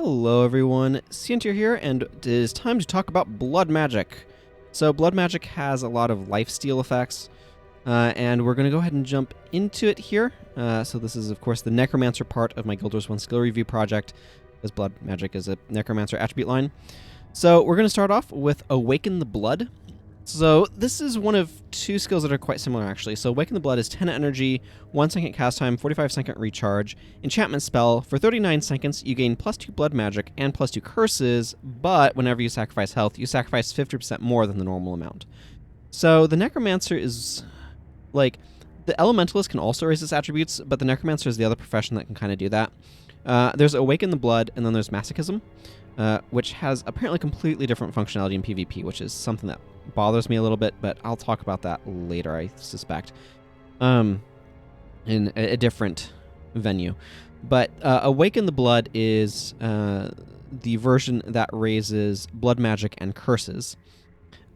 Hello everyone, Sientir here, and it is time to talk about blood magic. So blood magic has a lot of lifesteal effects, and we're going to go ahead and jump into it here. So this is of course the Necromancer part of my Guild Wars 1 skill review project, as blood magic is a Necromancer attribute line. So we're going to start off with Awaken the Blood. So this is one of two skills that are quite similar actually. So Awaken the Blood is 10 energy, 1 second cast time, 45 second recharge, enchantment spell. For 39 seconds you gain +2 blood magic and +2 curses, but whenever you sacrifice health, you sacrifice 50% more than the normal amount. So the Necromancer is like, the Elementalist can also raise its attributes, but the Necromancer is the other profession that can kind of do that. There's Awaken the Blood, and then there's Masochism, which has apparently completely different functionality in PvP, which is something that bothers me a little bit, but I'll talk about that later, I suspect, in a different venue. But Awaken the Blood is the version that raises blood magic and curses.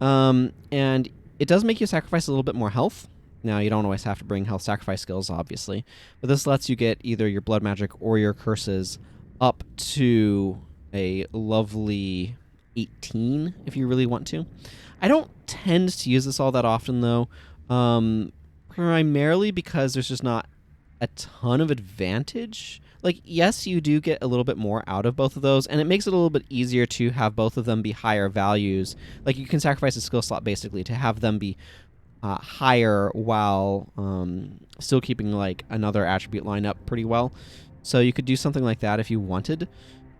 And it does make you sacrifice a little bit more health. Now, you don't always have to bring health sacrifice skills, obviously, but this lets you get either your blood magic or your curses up to a lovely 18 if you really want to. I don't tend to use this all that often, though, primarily because there's just not a ton of advantage. Like, yes, you do get a little bit more out of both of those, and it makes it a little bit easier to have both of them be higher values. Like, you can sacrifice a skill slot, basically, to have them be higher while still keeping, like, another attribute line up pretty well. So you could do something like that if you wanted.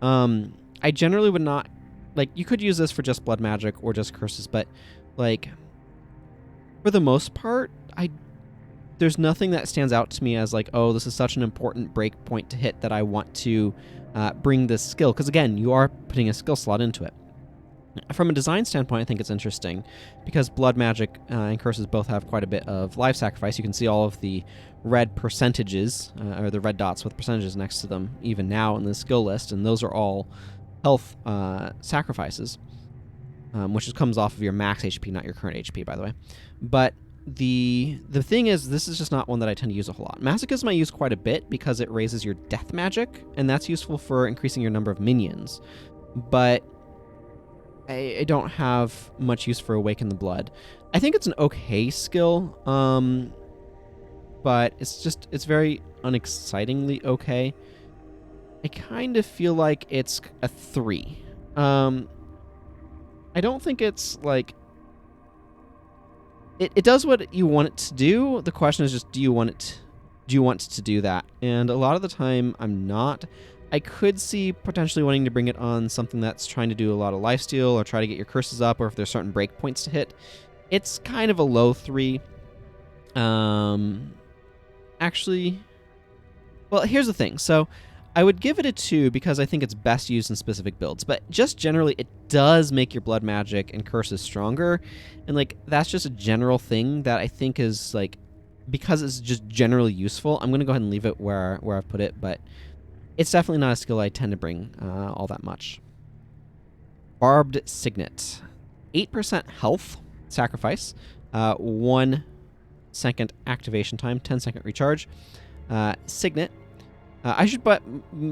I generally would not, like, you could use this for just blood magic or just curses, but, like, for the most part, there's nothing that stands out to me as, like, oh, this is such an important break point to hit that I want to bring this skill. Because, again, you are putting a skill slot into it. From a design standpoint, I think it's interesting because blood magic and curses both have quite a bit of life sacrifice. You can see all of the red percentages, or the red dots with percentages next to them, even now in the skill list, and those are all health sacrifices, which comes off of your max HP, not your current HP, by the way. But the thing is, this is just not one that I tend to use a whole lot. Masochism I use quite a bit because it raises your death magic, and that's useful for increasing your number of minions. But I don't have much use for Awaken the Blood. I think it's an okay skill, but it's very unexcitingly okay. I kind of feel like it's a 3. I don't think it's like... It does what you want it to do. The question is just, do you want it to do that? And a lot of the time, I'm not. I could see potentially wanting to bring it on something that's trying to do a lot of lifesteal or try to get your curses up, or if there's certain breakpoints to hit. It's kind of a low 3. Actually, well, here's the thing. So I would give it a 2 because I think it's best used in specific builds, but just generally it does make your blood magic and curses stronger, and like that's just a general thing that I think is like, because it's just generally useful, I'm going to go ahead and leave it where I've put it, but it's definitely not a skill I tend to bring all that much. Barbed Signet. 8% health sacrifice, 1 second activation time, 10 second recharge. Signet. But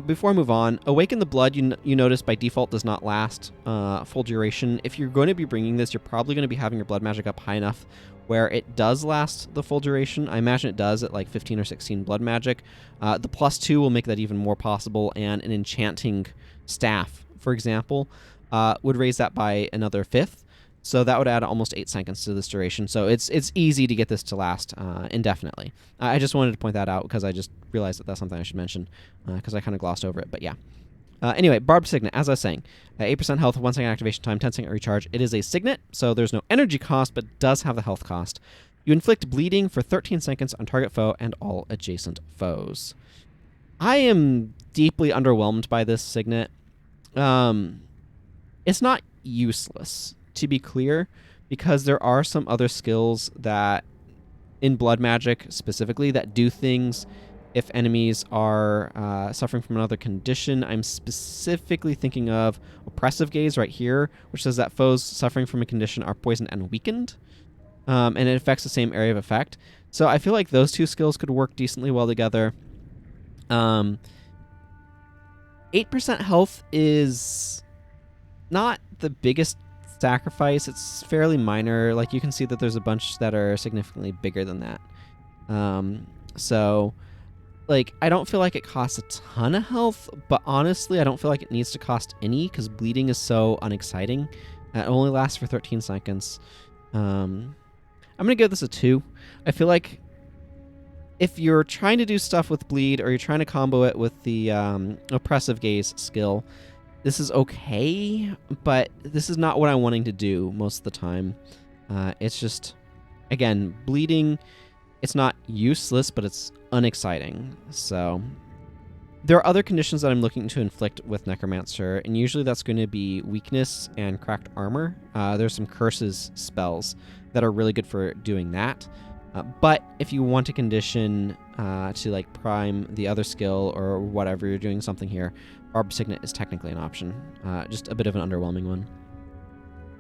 before I move on, Awaken the Blood, you notice by default does not last full duration. If you're going to be bringing this, you're probably going to be having your blood magic up high enough where it does last the full duration. I imagine it does at like 15 or 16 blood magic. The +2 will make that even more possible, and an enchanting staff, for example, would raise that by another 1/5. So that would add almost 8 seconds to this duration. So it's easy to get this to last indefinitely. I just wanted to point that out because I just realized that that's something I should mention because I kind of glossed over it. But yeah. Anyway, Barbed Signet, as I was saying, 8% health, 1 second activation time, 10 second recharge. It is a Signet, so there's no energy cost, but does have the health cost. You inflict bleeding for 13 seconds on target foe and all adjacent foes. I am deeply underwhelmed by this Signet. It's not useless, to be clear, because there are some other skills that, in blood magic specifically, that do things if enemies are suffering from another condition. I'm specifically thinking of Oppressive Gaze right here, which says that foes suffering from a condition are poisoned and weakened, and it affects the same area of effect. So I feel like those two skills could work decently well together. 8% health is not the biggest sacrifice. It's fairly minor. Like, you can see that there's a bunch that are significantly bigger than that. So, like, I don't feel like it costs a ton of health, but honestly, I don't feel like it needs to cost any because bleeding is so unexciting. It only lasts for 13 seconds. I'm going to give this a 2. I feel like if you're trying to do stuff with bleed or you're trying to combo it with the Oppressive Gaze skill, this is okay, but this is not what I'm wanting to do most of the time. It's just, again, bleeding, it's not useless, but it's unexciting. So there are other conditions that I'm looking to inflict with Necromancer, and usually that's going to be weakness and cracked armor. There's some curses spells that are really good for doing that. But if you want a condition to like prime the other skill or whatever, you're doing something here, Barbed Signet is technically an option. Just a bit of an underwhelming one.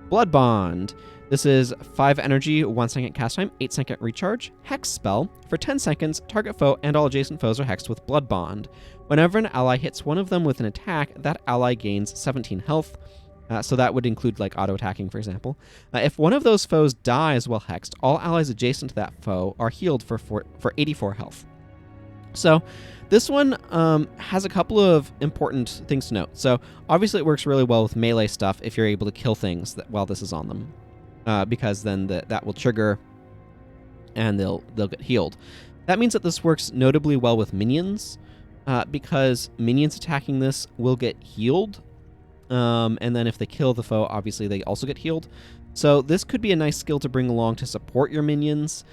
Blood Bond. This is 5 energy, 1 second cast time, 8 second recharge, hex spell. For 10 seconds, target foe and all adjacent foes are hexed with Blood Bond. Whenever an ally hits one of them with an attack, that ally gains 17 health. So that would include like auto-attacking, for example. If one of those foes dies while hexed, all allies adjacent to that foe are healed for 84 health. So this one has a couple of important things to note. So obviously it works really well with melee stuff if you're able to kill things while this is on them, because then that will trigger and they'll get healed. That means that this works notably well with minions, because minions attacking this will get healed. And then if they kill the foe, obviously they also get healed. So this could be a nice skill to bring along to support your minions.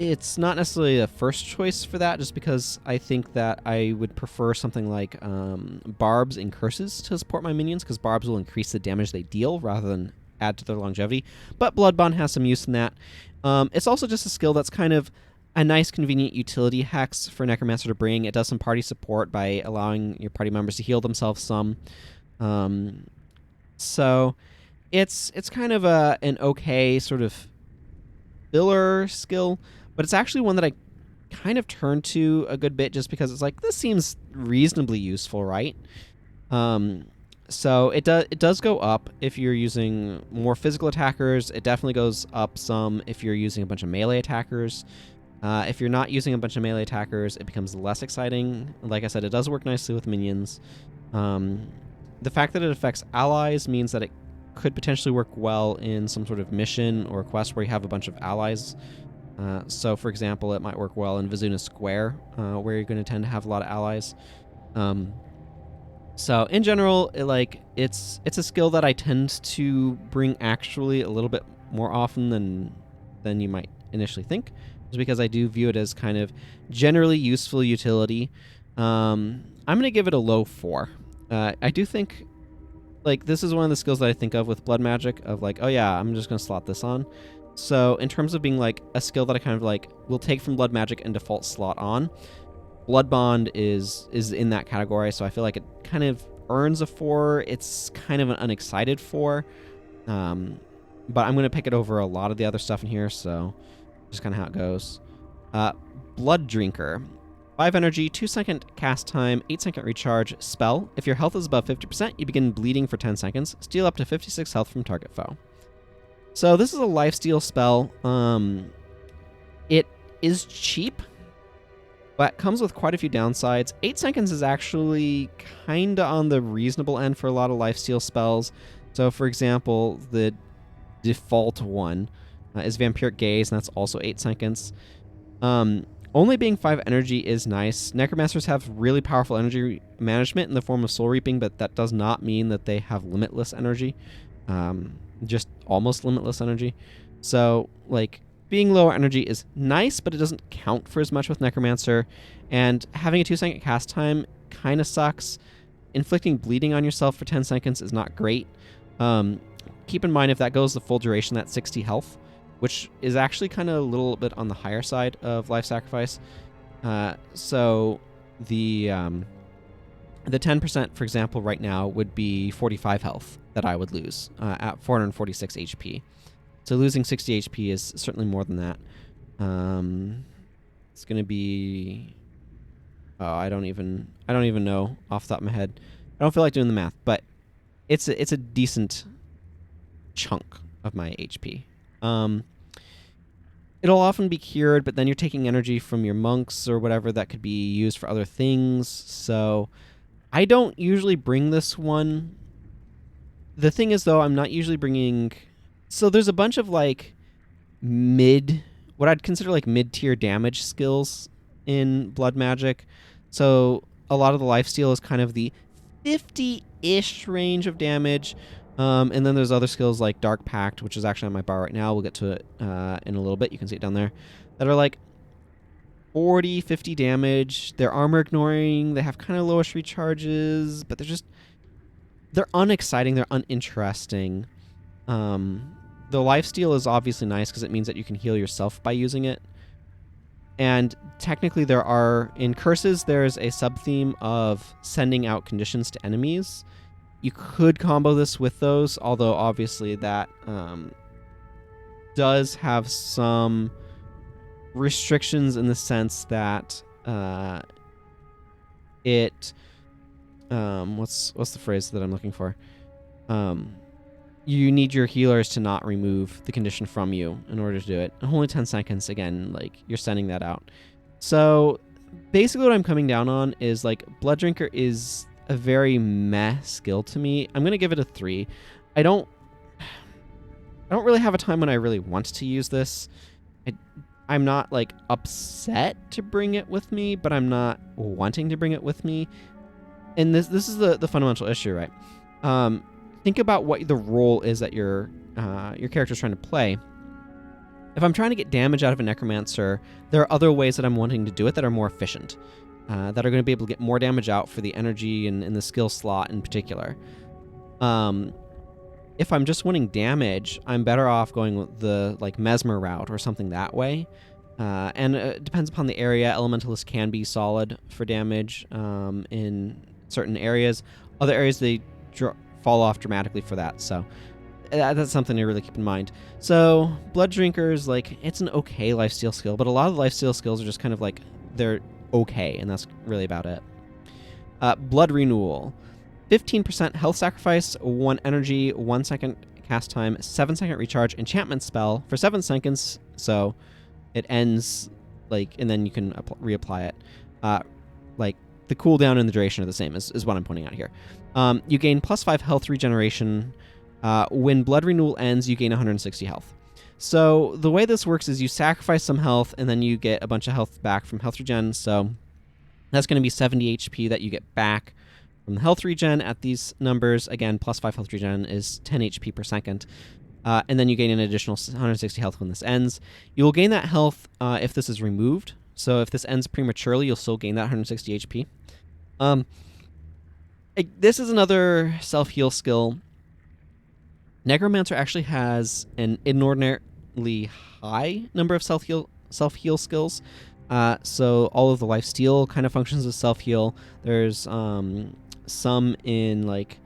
It's not necessarily a first choice for that, just because I think that I would prefer something like Barbs and Curses to support my minions, because Barbs will increase the damage they deal rather than add to their longevity. But Blood Bond has some use in that. It's also just a skill that's kind of a nice, convenient utility hex for Necromancer to bring. It does some party support by allowing your party members to heal themselves some. So it's kind of an okay sort of filler skill, but it's actually one that I kind of turn to a good bit just because it's like, this seems reasonably useful, right? So it does go up if you're using more physical attackers. It definitely goes up some if you're using a bunch of melee attackers. If you're not using a bunch of melee attackers, it becomes less exciting. Like I said, it does work nicely with minions. The fact that it affects allies means that it could potentially work well in some sort of mission or quest where you have a bunch of allies. So, for example, it might work well in Vizuna Square, where you're going to tend to have a lot of allies. So, in general, it's a skill that I tend to bring actually a little bit more often than you might initially think, just because I do view it as kind of generally useful utility. I'm going to give it a low 4. I do think, like, this is one of the skills that I think of with Blood Magic, of like, oh yeah, I'm just going to slot this on. So in terms of being like a skill that I kind of like will take from Blood Magic and default slot on, Blood Bond is in that category, so I feel like it kind of earns a 4. It's kind of an unexcited 4. But I'm going to pick it over a lot of the other stuff in here, so just kind of how it goes. Blood Drinker. 5 energy, 2 second cast time, 8 second recharge, spell. If your health is above 50%, you begin bleeding for 10 seconds. Steal up to 56 health from target foe. So this is a lifesteal spell. It is cheap, but comes with quite a few downsides. 8 seconds is actually kind of on the reasonable end for a lot of lifesteal spells. So for example, the default one is Vampiric Gaze, and that's also 8 seconds. Only being 5 energy is nice. Necromancers have really powerful energy management in the form of Soul Reaping, but that does not mean that they have limitless energy. Just almost limitless energy. So, like, being lower energy is nice, but it doesn't count for as much with Necromancer. And having a 2 second cast time kind of sucks. Inflicting bleeding on yourself for 10 seconds is not great. Keep in mind, if that goes the full duration, that's 60 health, which is actually kind of a little bit on the higher side of life sacrifice. So the 10%, for example, right now would be 45 health that I would lose at 446 HP. So losing 60 HP is certainly more than that. It's going to be Oh, I don't even know off the top of my head. I don't feel like doing the math, but it's a decent chunk of my HP. It'll often be cured, but then you're taking energy from your monks or whatever that could be used for other things. So I don't usually bring this one. The thing is, though, I'm not usually bringing... So there's a bunch of, like, what I'd consider, like, mid-tier damage skills in Blood Magic. So a lot of the lifesteal is kind of the 50-ish range of damage. And then there's other skills like Dark Pact, which is actually on my bar right now. We'll get to it in a little bit. You can see it down there. That are like 40, 50 damage. They're armor ignoring. They have kind of lowish recharges, but they're unexciting. They're uninteresting. The lifesteal is obviously nice because it means that you can heal yourself by using it. And technically in curses, there's a sub-theme of sending out conditions to enemies. You could combo this with those, although obviously that does have some restrictions in the sense that what's the phrase that I'm looking for? You need your healers to not remove the condition from you in order to do it. Only 10 seconds, again, like, you're sending that out. So basically what I'm coming down on is, like, Blood Drinker is a very meh skill to me. I'm going to give it a 3. I don't really have a time when I really want to use this. I'm not, like, upset to bring it with me, but I'm not wanting to bring it with me. And this is the fundamental issue, right? Think about what the role is that your character's trying to play. If I'm trying to get damage out of a Necromancer, there are other ways that I'm wanting to do it that are more efficient. That are going to be able to get more damage out for the energy and the skill slot in particular. If I'm just winning damage, I'm better off going with the like Mesmer route or something that way. And it depends upon the area. Elementalists can be solid for damage in certain areas. Other areas, they fall off dramatically for that. So that's something to really keep in mind. So Blood Drinkers, like, it's an okay lifesteal skill, but a lot of the lifesteal skills are just kind of like, they're okay, and that's really about it. Blood Renewal. 15% health sacrifice, 1 energy, 1 second cast time, 7-second recharge, enchantment spell for 7 seconds, so it ends, like, and then you can reapply it. Like, the cooldown and the duration are the same, is what I'm pointing out here. You gain +5 health regeneration. When Blood Renewal ends, you gain 160 health. So the way this works is you sacrifice some health, and then you get a bunch of health back from health regen. So that's going to be 70 HP that you get back from the health regen at these numbers. Again, +5 health regen is 10 HP per second. And then you gain an additional 160 health when this ends. You will gain that health if this is removed. So if this ends prematurely, you'll still gain that 160 HP. This is another self-heal skill. Necromancer actually has an inordinately high number of self-heal skills. So all of the lifesteal kind of functions as self-heal. There's some in like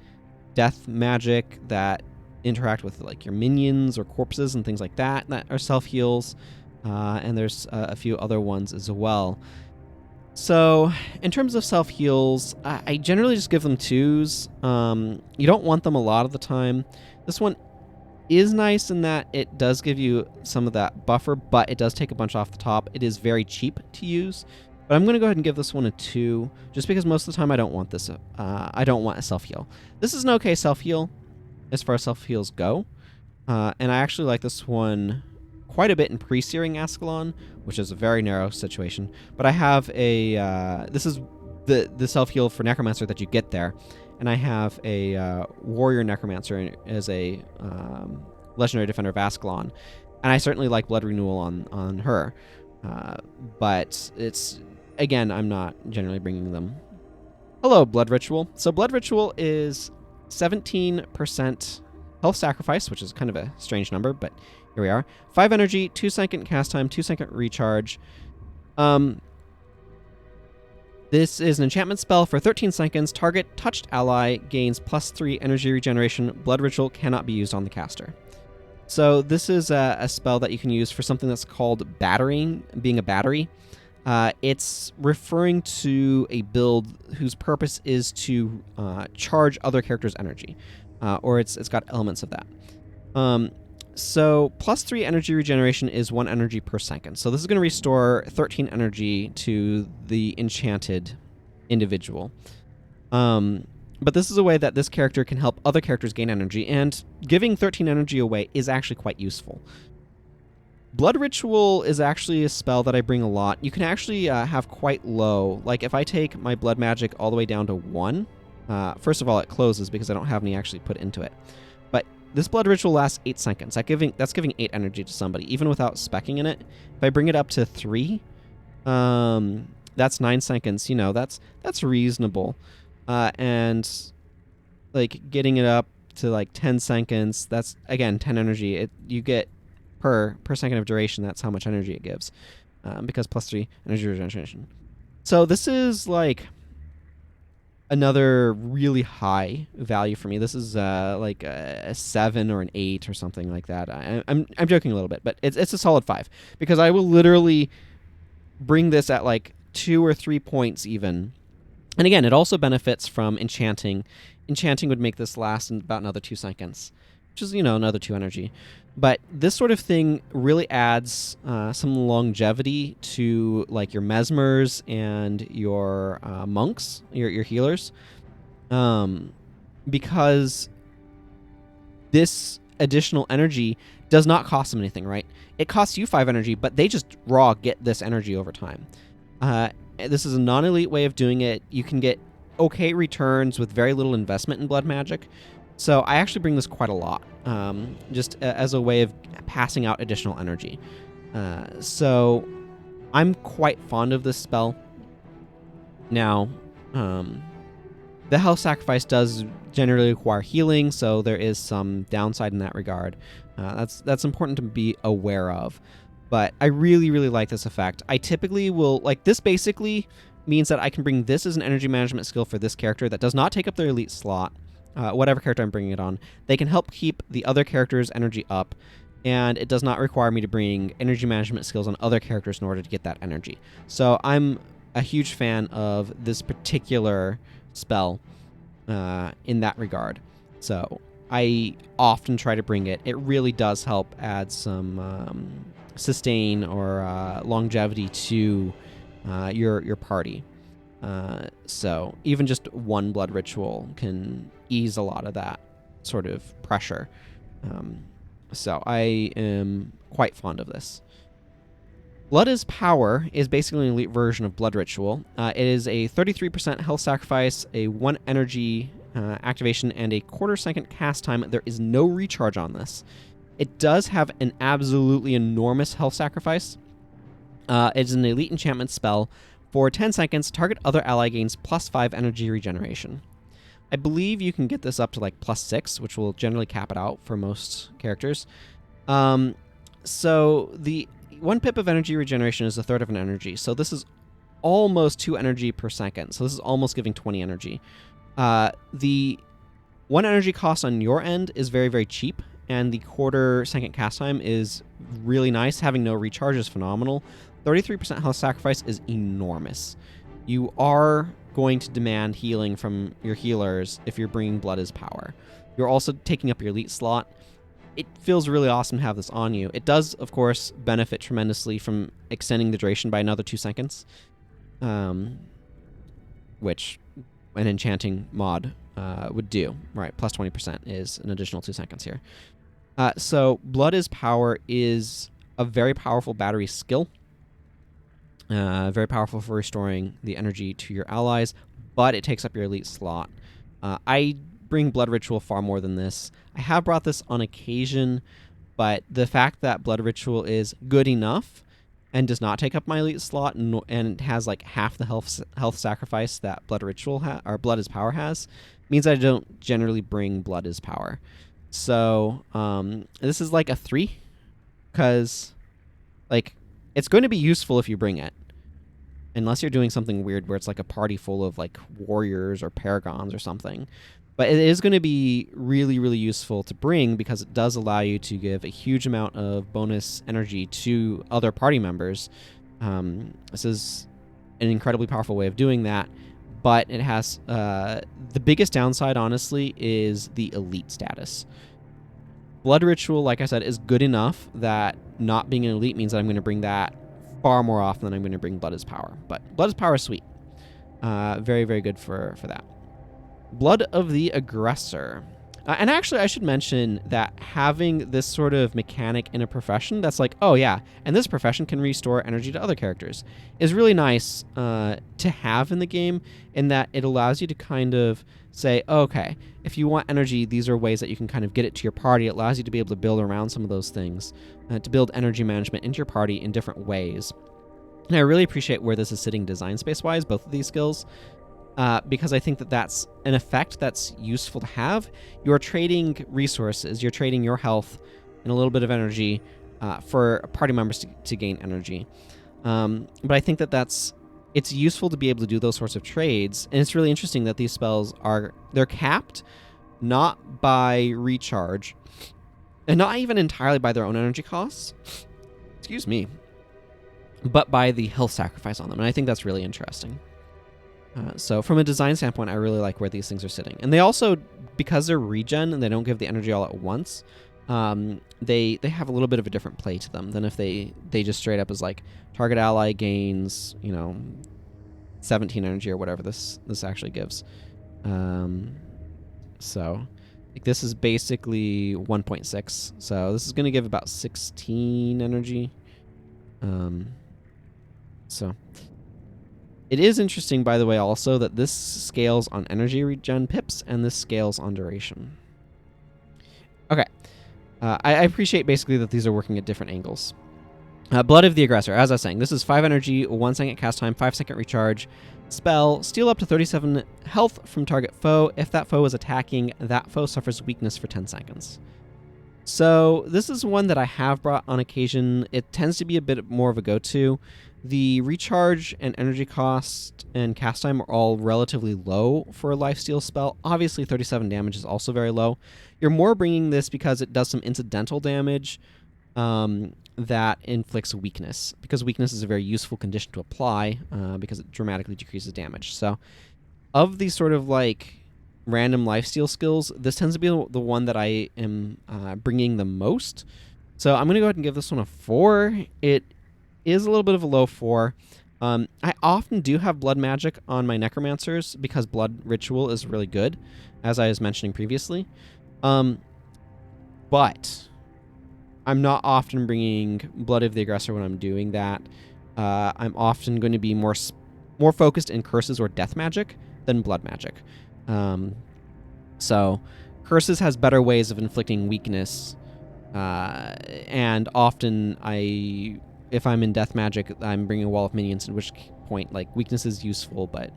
death magic that interact with like your minions or corpses and things like that are self-heals. And there's a few other ones as well. So in terms of self-heals, I generally just give them 2s. You don't want them a lot of the time. This one is nice in that it does give you some of that buffer, but it does take a bunch off the top. It is very cheap to use, but I'm going to go ahead and give this one a 2, just because most of the time I don't want this. I don't want a self-heal. This is an okay self-heal as far as self-heals go, and I actually like this one quite a bit in pre-searing Ascalon, which is a very narrow situation. But I have a this is the self-heal for Necromancer that you get there. And I have a Warrior Necromancer as a Legendary Defender of Ascalon. And I certainly like Blood Renewal on her. But it's, again, I'm not generally bringing them. Hello, Blood Ritual. So Blood Ritual is 17% health sacrifice, which is kind of a strange number, but here we are. 5 energy, 2-second cast time, 2-second recharge. This is an enchantment spell for 13 seconds. Target touched ally gains +3 energy regeneration. Blood Ritual cannot be used on the caster. So this is a spell that you can use for something that's called battering, being a battery. It's referring to a build whose purpose is to charge other characters' energy, or it's got elements of that. So +3 energy regeneration is 1 energy per second. So this is going to restore 13 energy to the enchanted individual. But this is a way that this character can help other characters gain energy, and giving 13 energy away is actually quite useful. Blood Ritual is actually a spell that I bring a lot. You can actually have quite low. Like if I take my blood magic all the way down to 1, first of all, it closes because I don't have any actually put into it. But this Blood Ritual lasts 8 seconds. That's giving 8 energy to somebody, even without speccing in it. If I bring it up to 3, that's 9 seconds. You know, that's reasonable. And like getting it up to like 10 seconds, that's again 10 energy. You get per second of duration, that's how much energy it gives, because +3 energy regeneration. So this is like another really high value for me. This is like a 7 or an 8 or something like that. I'm joking a little bit, but it's a solid 5, because I will literally bring this at like 2 or 3 points even. And again, it also benefits from enchanting. Enchanting would make this last in about another 2 seconds, which is, you know, another 2 energy. But this sort of thing really adds some longevity to like your mesmers and your monks, your healers, because this additional energy does not cost them anything, right? It costs you 5 energy, but they just raw get this energy over time. This is a non-elite way of doing it. You can get okay returns with very little investment in blood magic. So I actually bring this quite a lot, just as a way of passing out additional energy. So I'm quite fond of this spell. Now, the health sacrifice does generally require healing, so there is some downside in that regard. That's important to be aware of. But I really, really like this effect. I typically will, like, this basically means that I can bring this as an energy management skill for this character that does not take up their elite slot, whatever character I'm bringing it on. They can help keep the other character's energy up, and it does not require me to bring energy management skills on other characters in order to get that energy. So I'm a huge fan of this particular spell in that regard. So I often try to bring it. It really does help add some sustain or longevity to your party. So even just one blood ritual can ease a lot of that sort of pressure. So I am quite fond of this. Blood is Power is basically an elite version of Blood Ritual. It is a 33% health sacrifice, a 1 energy activation, and a quarter-second cast time. There is no recharge on this. It does have an absolutely enormous health sacrifice. It's an elite enchantment spell. For 10 seconds, target other ally gains +5 energy regeneration. I believe you can get this up to like +6, which will generally cap it out for most characters. So the 1 pip of energy regeneration is a third of an energy. So this is almost 2 energy per second. So this is almost giving 20 energy. The 1 energy cost on your end is very, very cheap. And the quarter-second cast time is really nice. Having no recharge is phenomenal. 33% health sacrifice is enormous. You are going to demand healing from your healers if you're bringing Blood is Power. You're also taking up your elite slot. It feels really awesome to have this on you. It does, of course, benefit tremendously from extending the duration by another 2 seconds, which an enchanting mod would do. Right, plus 20% is an additional 2 seconds here. So Blood is Power is a very powerful battery skill. Very powerful for restoring the energy to your allies, but it takes up your elite slot. I bring Blood Ritual far more than this. I have brought this on occasion, but the fact that Blood Ritual is good enough and does not take up my elite slot and has like half the health sacrifice that Blood Ritual or Blood is Power has means I don't generally bring Blood is Power. So this is like a 3, because like it's going to be useful if you bring it, unless you're doing something weird where it's like a party full of like warriors or paragons or something. But it is going to be really, really useful to bring because it does allow you to give a huge amount of bonus energy to other party members This is an incredibly powerful way of doing that, but it has the biggest downside, honestly, is the elite status. Blood Ritual, like I said, is good enough that not being an elite means that I'm going to bring that far more often than I'm going to bring Blood as Power. But Blood as Power is sweet. Very, very good for that. Blood of the Aggressor. And actually, I should mention that having this sort of mechanic in a profession that's like, oh yeah, and this profession can restore energy to other characters, is really nice to have in the game, in that it allows you to kind of say, okay, if you want energy, these are ways that you can kind of get it to your party. It allows you to be able to build around some of those things, to build energy management into your party in different ways. And I really appreciate where this is sitting design space-wise, both of these skills. Because I think that that's an effect that's useful to have. You're trading resources, you're trading your health and a little bit of energy for party members to gain energy. But I think that it's useful to be able to do those sorts of trades, and it's really interesting that these spells they're capped not by recharge, and not even entirely by their own energy costs, excuse me, but by the health sacrifice on them, and I think that's really interesting. So from a design standpoint, I really like where these things are sitting. And they also, because they're regen and they don't give the energy all at once, they have a little bit of a different play to them than if they just straight up is like, target ally gains, 17 energy or whatever this actually gives. So like this is basically 1.6. So this is going to give about 16 energy. So... It is interesting, by the way, also, that this scales on energy regen pips, and this scales on duration. Okay. I appreciate, basically, that these are working at different angles. Blood of the Aggressor, as I was saying, this is 5 energy, 1 second cast time, 5 second recharge. Spell, steal up to 37 health from target foe. If that foe is attacking, that foe suffers weakness for 10 seconds. So this is one that I have brought on occasion. It tends to be a bit more of a go-to. The recharge and energy cost and cast time are all relatively low for a lifesteal spell. Obviously, 37 damage is also very low. You're more bringing this because it does some incidental damage that inflicts weakness, because weakness is a very useful condition to apply because it dramatically decreases damage. So of these sort of like random lifesteal skills, this tends to be the one that I am bringing the most. So I'm going to go ahead and give this one a 4. It is a little bit of a low 4. I often do have blood magic on my necromancers because blood ritual is really good, as I was mentioning previously. But I'm not often bringing blood of the aggressor when I'm doing that. I'm often going to be more focused in curses or death magic than blood magic. So curses has better ways of inflicting weakness, and often if I'm in death magic, I'm bringing a wall of minions, at which point, like, weakness is useful, but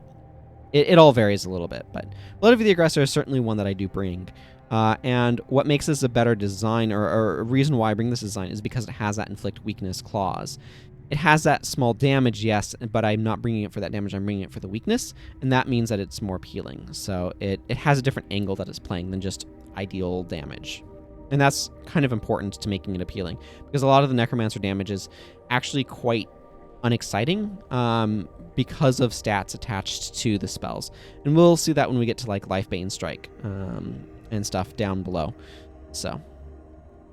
it all varies a little bit. But Blood of the Aggressor is certainly one that I do bring. And what makes this a better design, or a reason why I bring this design, is because it has that inflict weakness clause. It has that small damage, yes, but I'm not bringing it for that damage, I'm bringing it for the weakness, and that means that it's more appealing. So it has a different angle that it's playing than just ideal damage. And that's kind of important to making it appealing, because a lot of the Necromancer damage is actually quite unexciting because of stats attached to the spells. And we'll see that when we get to like Life Bane Strike and stuff down below. So,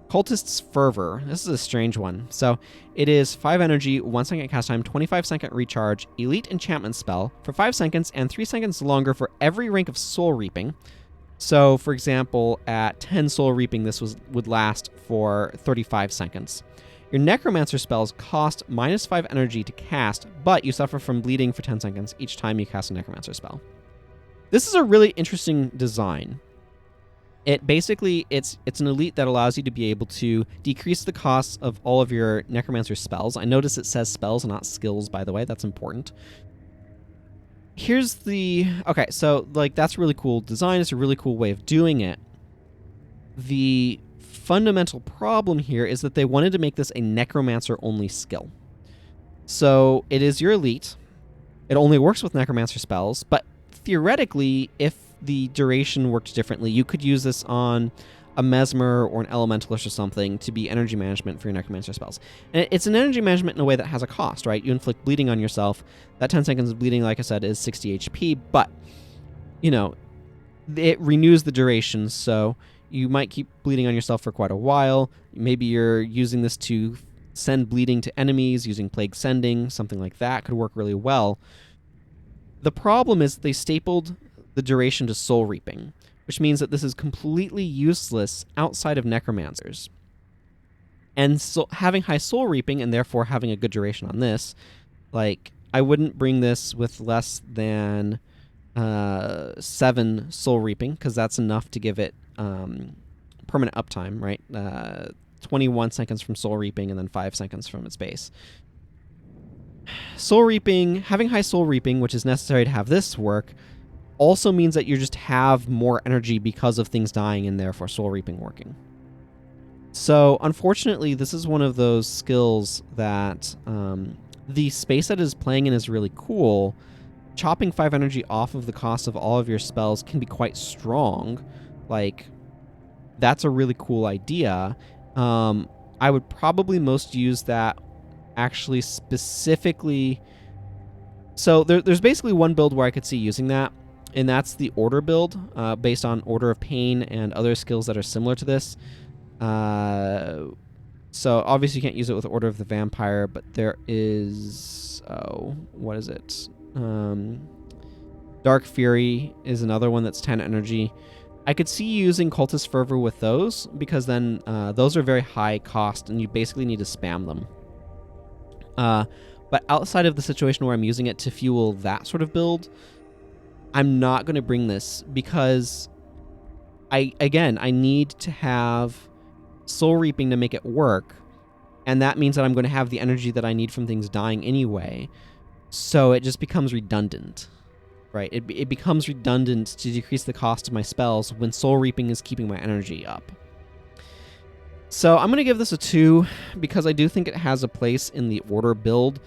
Cultist's Fervor. This is a strange one. So, it is 5 energy, 1 second cast time, 25 second recharge, elite enchantment spell for 5 seconds and 3 seconds longer for every rank of Soul Reaping. So, for example, at 10 Soul Reaping, this would last for 35 seconds. Your Necromancer spells cost -5 energy to cast, but you suffer from bleeding for 10 seconds each time you cast a Necromancer spell. This is a really interesting design. It basically, it's an elite that allows you to be able to decrease the costs of all of your Necromancer spells. I notice it says spells and not skills, by the way. That's important. Here's okay, so like that's a really cool design. It's a really cool way of doing it. The fundamental problem here is that they wanted to make this a Necromancer only skill. So it is your elite. It only works with Necromancer spells, but theoretically, if the duration worked differently, you could use this on a Mesmer or an Elementalist or something to be energy management for your Necromancer spells. And it's an energy management in a way that has a cost, right? You inflict bleeding on yourself. That 10 seconds of bleeding, like I said, is 60 HP, but, you know, it renews the duration, so you might keep bleeding on yourself for quite a while. Maybe you're using this to send bleeding to enemies, using Plague Sending, something like that could work really well. The problem is they stapled the duration to Soul Reaping, which means that this is completely useless outside of Necromancers. And so having high Soul Reaping, and therefore having a good duration on this, like, I wouldn't bring this with less than 7 Soul Reaping, because that's enough to give it permanent uptime, right? 21 seconds from Soul Reaping, and then 5 seconds from its base. Soul Reaping, having high Soul Reaping, which is necessary to have this work, also means that you just have more energy because of things dying and therefore Soul Reaping working. So, unfortunately, this is one of those skills that the space that it is playing in is really cool. Chopping 5 energy off of the cost of all of your spells can be quite strong. Like, that's a really cool idea. I would probably most use that actually specifically. So there's basically one build where I could see using that, and that's the Order build, based on Order of Pain and other skills that are similar to this. So obviously you can't use it with Order of the Vampire, but there is... Oh, what is it? Dark Fury is another one that's 10 energy. I could see using Cultist Fervor with those, because then those are very high cost, and you basically need to spam them. But outside of the situation where I'm using it to fuel that sort of build, I'm not going to bring this, because I need to have Soul Reaping to make it work, and that means that I'm going to have the energy that I need from things dying anyway, so it just becomes redundant, right? It becomes redundant to decrease the cost of my spells when Soul Reaping is keeping my energy up. So I'm going to give this a 2, because I do think it has a place in the Order build.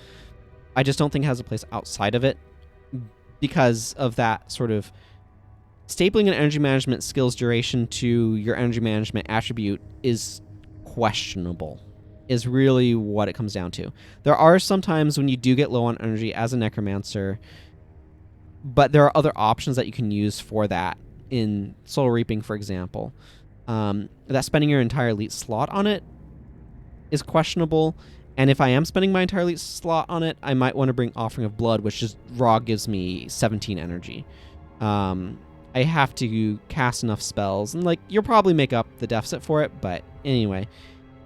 I just don't think it has a place outside of it, because of that sort of stapling an energy management skill's duration to your energy management attribute is questionable, is really what it comes down to. There are some times when you do get low on energy as a Necromancer, but there are other options that you can use for that in Soul Reaping, for example. That spending your entire elite slot on it is questionable, and if I am spending my entire elite slot on it, I might want to bring Offering of Blood, which just raw gives me 17 energy. I have to cast enough spells, and like, you'll probably make up the deficit for it, but anyway.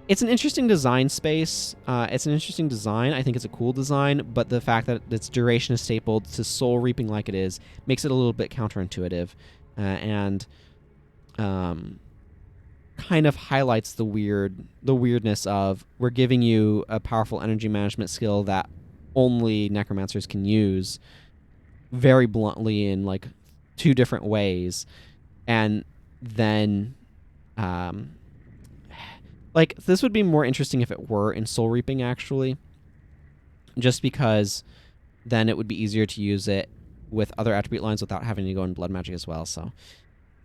It's an interesting design space. It's an interesting design. I think it's a cool design, but the fact that its duration is stapled to Soul Reaping like it is makes it a little bit counterintuitive, and kind of highlights the weirdness of, we're giving you a powerful energy management skill that only Necromancers can use very bluntly in like 2 different ways, and then like, this would be more interesting if it were in Soul Reaping, actually, just because then it would be easier to use it with other attribute lines without having to go in Blood Magic as well. So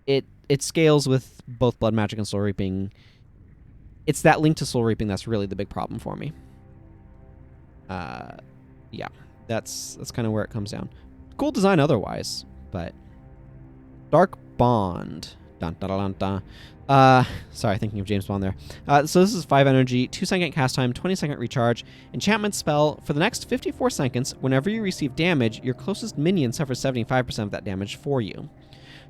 it scales with both Blood Magic and Soul Reaping. It's that link to Soul Reaping that's really the big problem for me. Yeah, that's kind of where it comes down. Cool design otherwise, but Dark Bond. Dun, dun, dun, dun, dun. Sorry, thinking of James Bond there. So this is 5 energy, 2-second cast time, 20-second recharge. Enchantment spell. For the next 54 seconds, whenever you receive damage, your closest minion suffers 75% of that damage for you.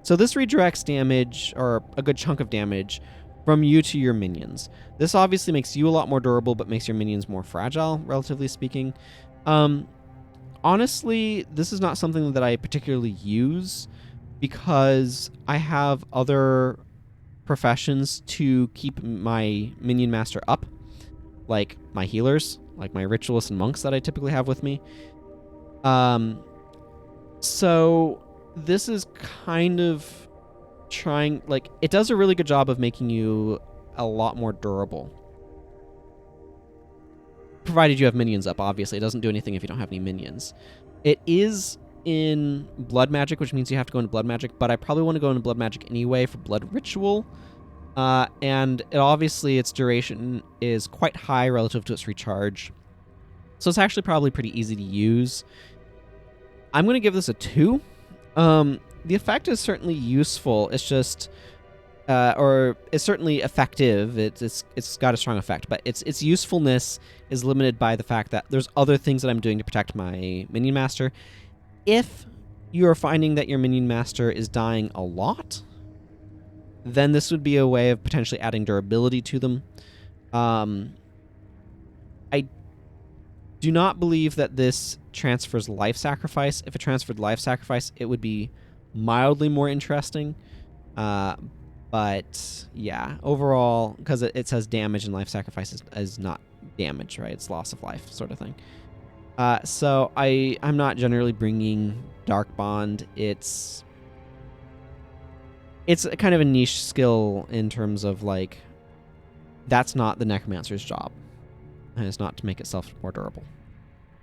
So this redirects damage, or a good chunk of damage, from you to your minions. This obviously makes you a lot more durable, but makes your minions more fragile, relatively speaking. Honestly, this is not something that I particularly use, because I have other professions to keep my minion master up, like my healers, like my ritualists and monks that I typically have with me. So this is kind of trying, like, it does a really good job of making you a lot more durable, provided you have minions up. Obviously, it doesn't do anything if you don't have any minions. It is in Blood Magic, which means you have to go into Blood Magic, but I probably want to go into Blood Magic anyway for Blood Ritual. And obviously its duration is quite high relative to its recharge. So it's actually probably pretty easy to use. I'm going to give this a 2. The effect is certainly useful. It's just, or it's certainly effective. It's got a strong effect, but its usefulness is limited by the fact that there's other things that I'm doing to protect my minion master. If you are finding that your minion master is dying a lot, then this would be a way of potentially adding durability to them. I do not believe that this transfers life sacrifice. If it transferred life sacrifice, it would be mildly more interesting. But yeah, overall, because it says damage and life sacrifice is not damage, right? It's loss of life sort of thing. So I'm not generally bringing Dark Bond. It's kind of a niche skill in terms of, like, that's not the Necromancer's job. And it's not to make itself more durable.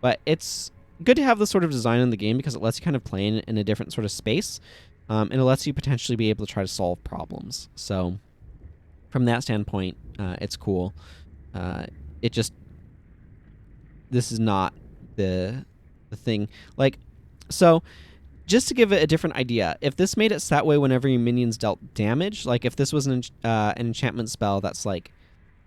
But it's good to have this sort of design in the game because it lets you kind of play in a different sort of space. And it lets you potentially be able to try to solve problems. So from that standpoint, it's cool. This is not the thing. Like, so just to give it a different idea, if this made it that way whenever your minions dealt damage, like if this was an enchantment spell that's like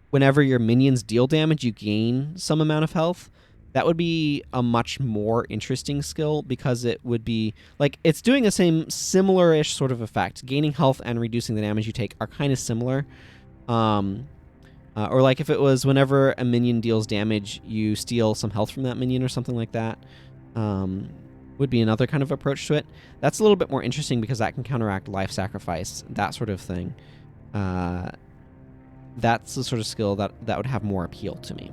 whenever your minions deal damage, you gain some amount of health, that would be a much more interesting skill because it would be like it's doing the similar-ish sort of effect. Gaining health and reducing the damage you take are kind of similar. Or like if it was whenever a minion deals damage, you steal some health from that minion or something like that. Would be another kind of approach to it. That's a little bit more interesting because that can counteract life sacrifice, that sort of thing. That's the sort of skill that would have more appeal to me.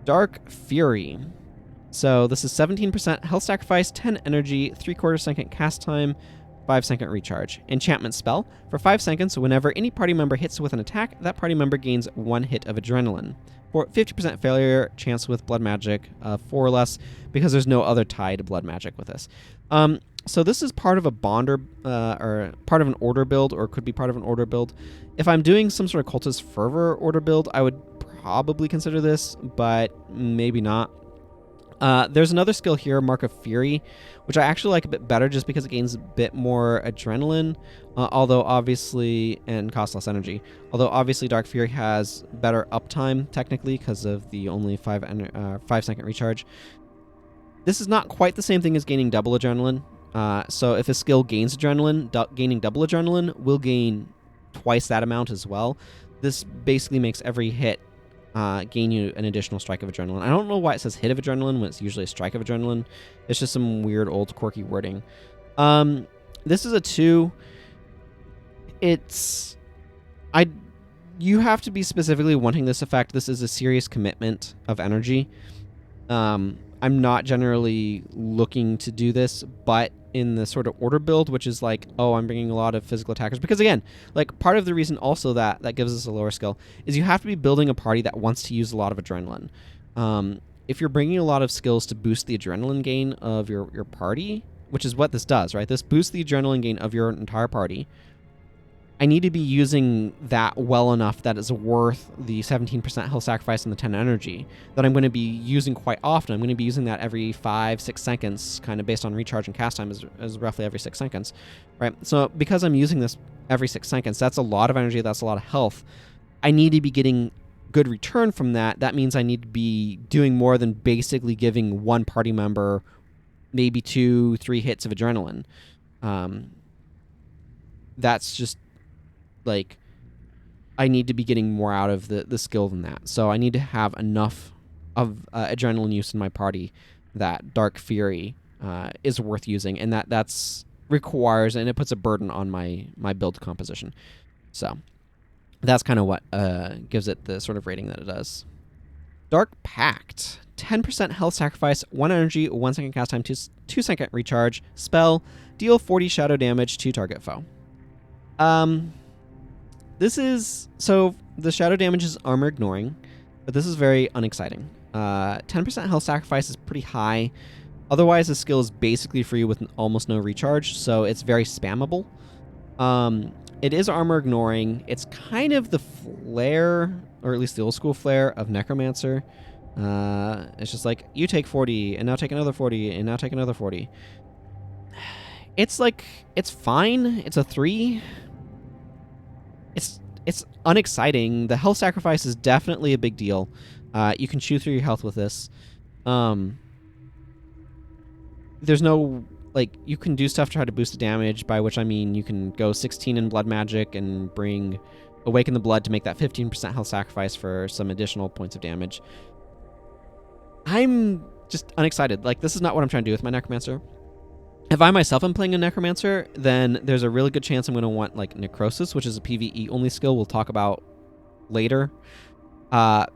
Dark Fury. So this is 17% health sacrifice, 10 energy, 3/4 second cast time, 5-second recharge. Enchantment spell. For 5 seconds, whenever any party member hits with an attack, that party member gains 1 hit of adrenaline. For 50% failure chance with blood magic, 4 or less, because there's no other tie to blood magic with this. So this is part of a bond or part of an order build, or could be part of an order build. If I'm doing some sort of Cultist Fervor order build, I would probably consider this, but maybe not. There's another skill here, Mark of Fury, which I actually like a bit better just because it gains a bit more adrenaline, although obviously, and costs less energy. Although obviously Dark Fury has better uptime technically because of the only 5-second recharge. This is not quite the same thing as gaining double adrenaline. So if a skill gains adrenaline, gaining double adrenaline will gain twice that amount as well. This basically makes every hit gain you an additional strike of adrenaline. I don't know why it says hit of adrenaline when it's usually a strike of adrenaline. It's just some weird old quirky wording. This is a 2. You have to be specifically wanting this effect. This is a serious commitment of energy. I'm not generally looking to do this, but in the sort of order build, which is like, oh, I'm bringing a lot of physical attackers. Because again, like part of the reason also that gives us a lower skill is you have to be building a party that wants to use a lot of adrenaline. If you're bringing a lot of skills to boost the adrenaline gain of your party, which is what this does, right? This boosts the adrenaline gain of your entire party. I need to be using that well enough that it's worth the 17% health sacrifice and the 10 energy that I'm going to be using quite often. I'm going to be using that every 5-6 seconds, kind of based on recharge and cast time is roughly every 6 seconds, right? So because I'm using this every 6 seconds, that's a lot of energy, that's a lot of health. I need to be getting good return from that. That means I need to be doing more than basically giving one party member maybe 2-3 hits of adrenaline. That's just like, I need to be getting more out of the skill than that. So I need to have enough of adrenaline use in my party that Dark Fury is worth using, and that's requires, and it puts a burden on my build composition. So that's kind of what gives it the sort of rating that it does. Dark Pact. 10% health sacrifice, 1 energy, 1 second cast time, 2-second recharge. Spell. Deal 40 shadow damage to target foe. This is, so the shadow damage is armor ignoring, but this is very unexciting. 10% health sacrifice is pretty high. Otherwise, the skill is basically free with almost no recharge, so it's very spammable. It is armor ignoring. It's kind of the flair, or at least the old school flair of Necromancer. It's just like, you take 40, and now take another 40, and now take another 40. It's like, it's fine. It's a 3. It's unexciting. The health sacrifice is definitely a big deal. You can chew through your health with this. There's no, like, you can do stuff to try to boost the damage, by which I mean you can go 16 in blood magic and bring Awaken the Blood to make that 15% health sacrifice for some additional points of damage. I'm just unexcited. Like, this is not what I'm trying to do with my Necromancer. If I myself am playing a Necromancer, then there's a really good chance I'm going to want, like, Necrosis, which is a PvE-only skill we'll talk about later.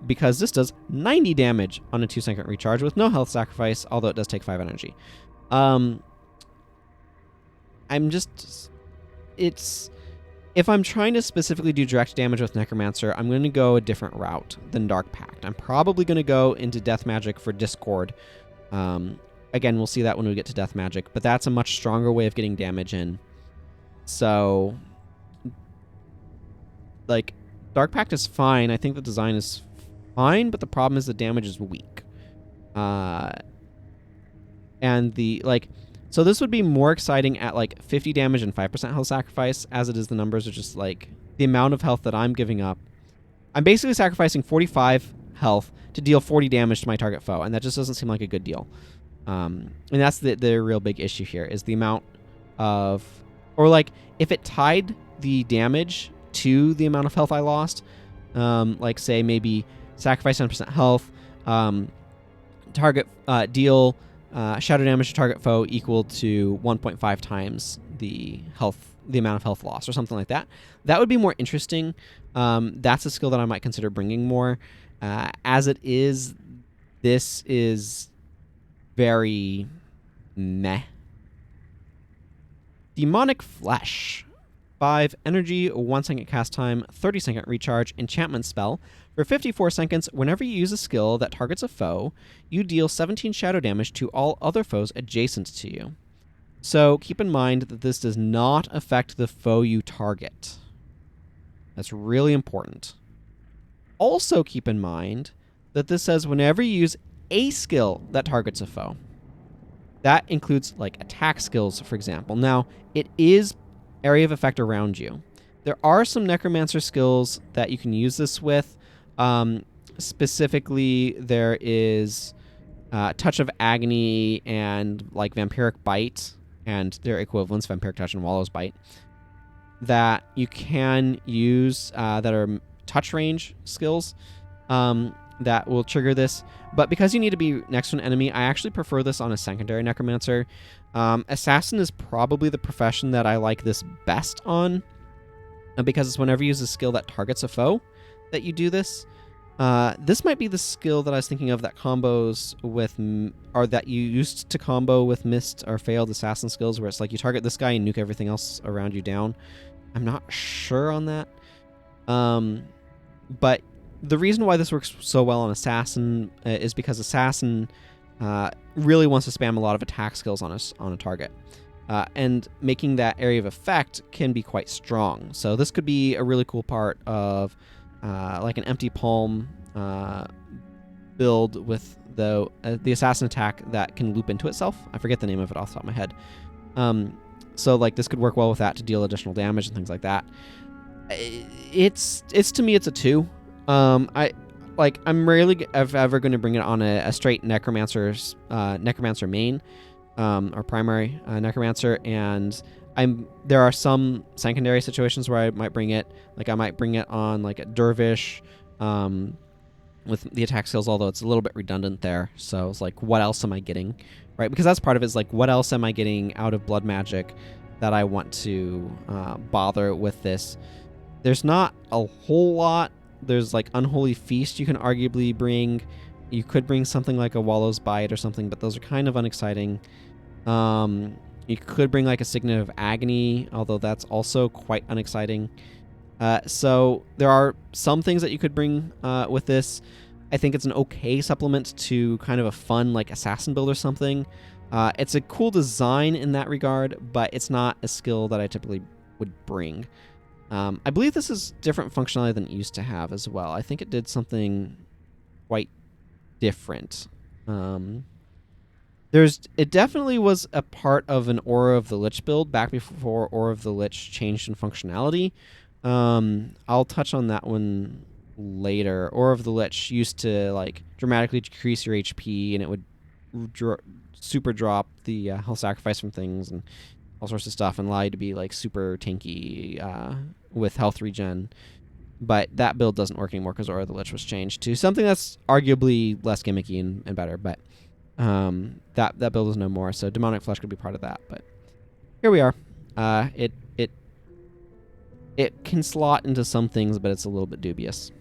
Because this does 90 damage on a 2-second recharge with no health sacrifice, although it does take 5 energy. If I'm trying to specifically do direct damage with Necromancer, I'm going to go a different route than Dark Pact. I'm probably going to go into Death Magic for Discord. Again, we'll see that when we get to Death Magic, but that's a much stronger way of getting damage in. So, like, Dark Pact is fine. I think the design is fine, but the problem is the damage is weak. And the, like, so this would be more exciting at, like, 50 damage and 5% health sacrifice, as it is the numbers are just, like, the amount of health that I'm giving up. I'm basically sacrificing 45 health to deal 40 damage to my target foe, and that just doesn't seem like a good deal. And that's the real big issue here, is the amount of, or, like, if it tied the damage to the amount of health I lost, like, say, maybe sacrifice 10% health, target, deal shadow damage to target foe equal to 1.5 times the amount of health loss, or something like that. That would be more interesting. That's a skill that I might consider bringing more. As it is, this is very meh. Demonic Flesh. 5 energy, 1 second cast time, 30 second recharge, enchantment spell. For 54 seconds, whenever you use a skill that targets a foe, you deal 17 shadow damage to all other foes adjacent to you. So keep in mind that this does not affect the foe you target. That's really important. Also keep in mind that this says whenever you use a skill that targets a foe. That includes, like, attack skills, for example. Now, it is area of effect around you. There are some Necromancer skills that you can use this with. Specifically, there is Touch of Agony and, like, Vampiric Bite, and their equivalents, Vampiric Touch and Wallow's Bite, that you can use that are touch range skills that will trigger this. But because you need to be next to an enemy, I actually prefer this on a secondary Necromancer. Assassin is probably the profession that I like this best on, because it's whenever you use a skill that targets a foe that you do this. This might be the skill that I was thinking of that combos with, or that you used to combo with missed or failed assassin skills, where it's like you target this guy and nuke everything else around you down. I'm not sure on that. But the reason why this works so well on Assassin is because Assassin really wants to spam a lot of attack skills on a target. And making that area of effect can be quite strong. So this could be a really cool part of like an Empty Palm build with the Assassin attack that can loop into itself. I forget the name of it off the top of my head. So like this could work well with that to deal additional damage and things like that. It's to me it's a 2. I'm rarely ever going to bring it on a straight Necromancer main, or primary Necromancer, and there are some secondary situations where I might bring it. Like I might bring it on like a Dervish, with the attack skills, although it's a little bit redundant there. So it's like, what else am I getting, right? Because that's part of it, is like, what else am I getting out of blood magic that I want to bother with this? There's not a whole lot. There's like Unholy Feast you can arguably bring. You could bring something like a Wallow's Bite or something, but those are kind of unexciting. You could bring like a Signet of Agony, although that's also quite unexciting. So there are some things that you could bring with this. I think it's an okay supplement to kind of a fun like Assassin build or something. It's a cool design in that regard, but it's not a skill that I typically would bring. I believe this is different functionality than it used to have as well. I think it did something quite different. It definitely was a part of an Aura of the Lich build back before Aura of the Lich changed in functionality. I'll touch on that one later. Aura of the Lich used to like dramatically decrease your HP, and it would super drop the health sacrifice from things and all sorts of stuff, and allow you to be like super tanky with health regen. But that build doesn't work anymore because Aura of the Lich was changed to something that's arguably less gimmicky and better. But that build is no more, so Demonic Flesh could be part of that. But here we are. It can slot into some things, but it's a little bit dubious.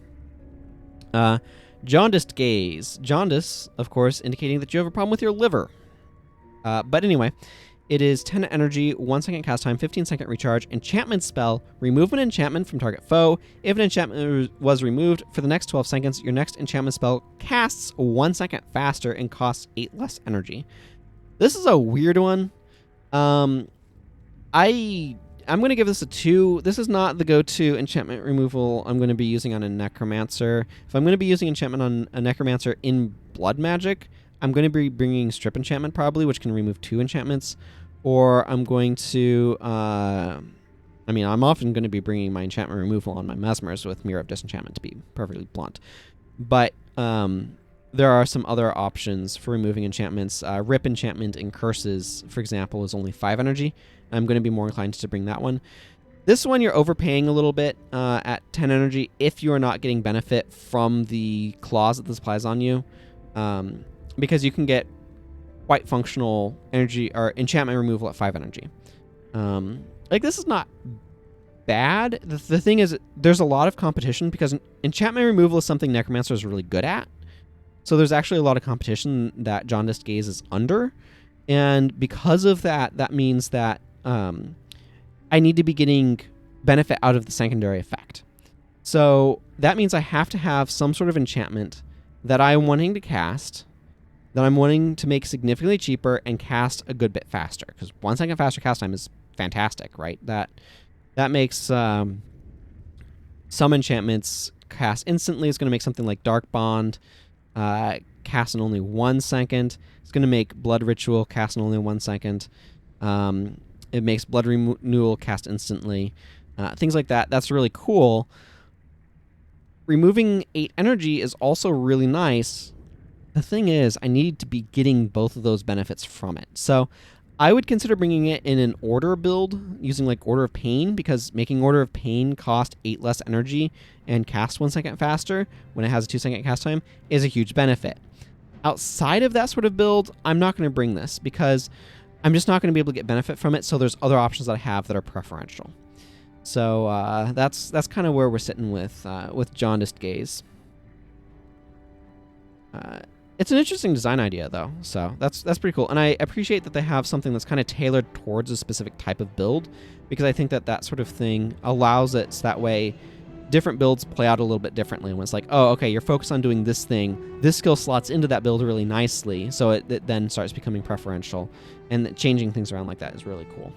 Jaundiced Gaze. Jaundice, of course, indicating that you have a problem with your liver. But anyway, it is 10 energy, 1 second cast time, 15-second recharge, enchantment spell, remove an enchantment from target foe. If an enchantment was removed for the next 12 seconds, your next enchantment spell casts 1 second faster and costs 8 less energy. This is a weird one. I'm going to give this a 2. This is not the go-to enchantment removal I'm going to be using on a Necromancer. If I'm going to be using enchantment on a Necromancer in Blood Magic, I'm going to be bringing Strip Enchantment probably, which can remove 2 enchantments. Or I'm going to... I'm often going to be bringing my enchantment removal on my Mesmers with Mirror of Disenchantment, to be perfectly blunt. But there are some other options for removing enchantments. Rip Enchantment in Curses, for example, is only 5 energy. I'm going to be more inclined to bring that one. This one you're overpaying a little bit at 10 energy if you are not getting benefit from the clause that this applies on you. Because you can get quite functional energy or enchantment removal at 5 energy. This is not bad. The thing is, there's a lot of competition because enchantment removal is something Necromancer is really good at. So there's actually a lot of competition that Jaundiced Gaze is under. And because of that, that means that I need to be getting benefit out of the secondary effect. So that means I have to have some sort of enchantment that I'm wanting to cast, that I'm wanting to make significantly cheaper and cast a good bit faster. Because 1 second faster cast time is fantastic, right? That makes some enchantments cast instantly. It's going to make something like Dark Bond cast in only 1 second. It's going to make Blood Ritual cast in only 1 second. It makes Blood Renewal cast instantly. Things like that. That's really cool. Removing 8 energy is also really nice. The thing is, I need to be getting both of those benefits from it. So I would consider bringing it in an Order build, using like Order of Pain, because making Order of Pain cost 8 less energy and cast 1 second faster when it has a 2 second cast time is a huge benefit. Outside of that sort of build, I'm not going to bring this because I'm just not going to be able to get benefit from it, so there's other options that I have that are preferential. So that's kind of where we're sitting with Jaundiced Gaze. It's an interesting design idea, though, so that's pretty cool. And I appreciate that they have something that's kind of tailored towards a specific type of build, because I think that sort of thing allows it so that way different builds play out a little bit differently. When it's like, oh, okay, you're focused on doing this thing, this skill slots into that build really nicely, so it then starts becoming preferential, and changing things around like that is really cool.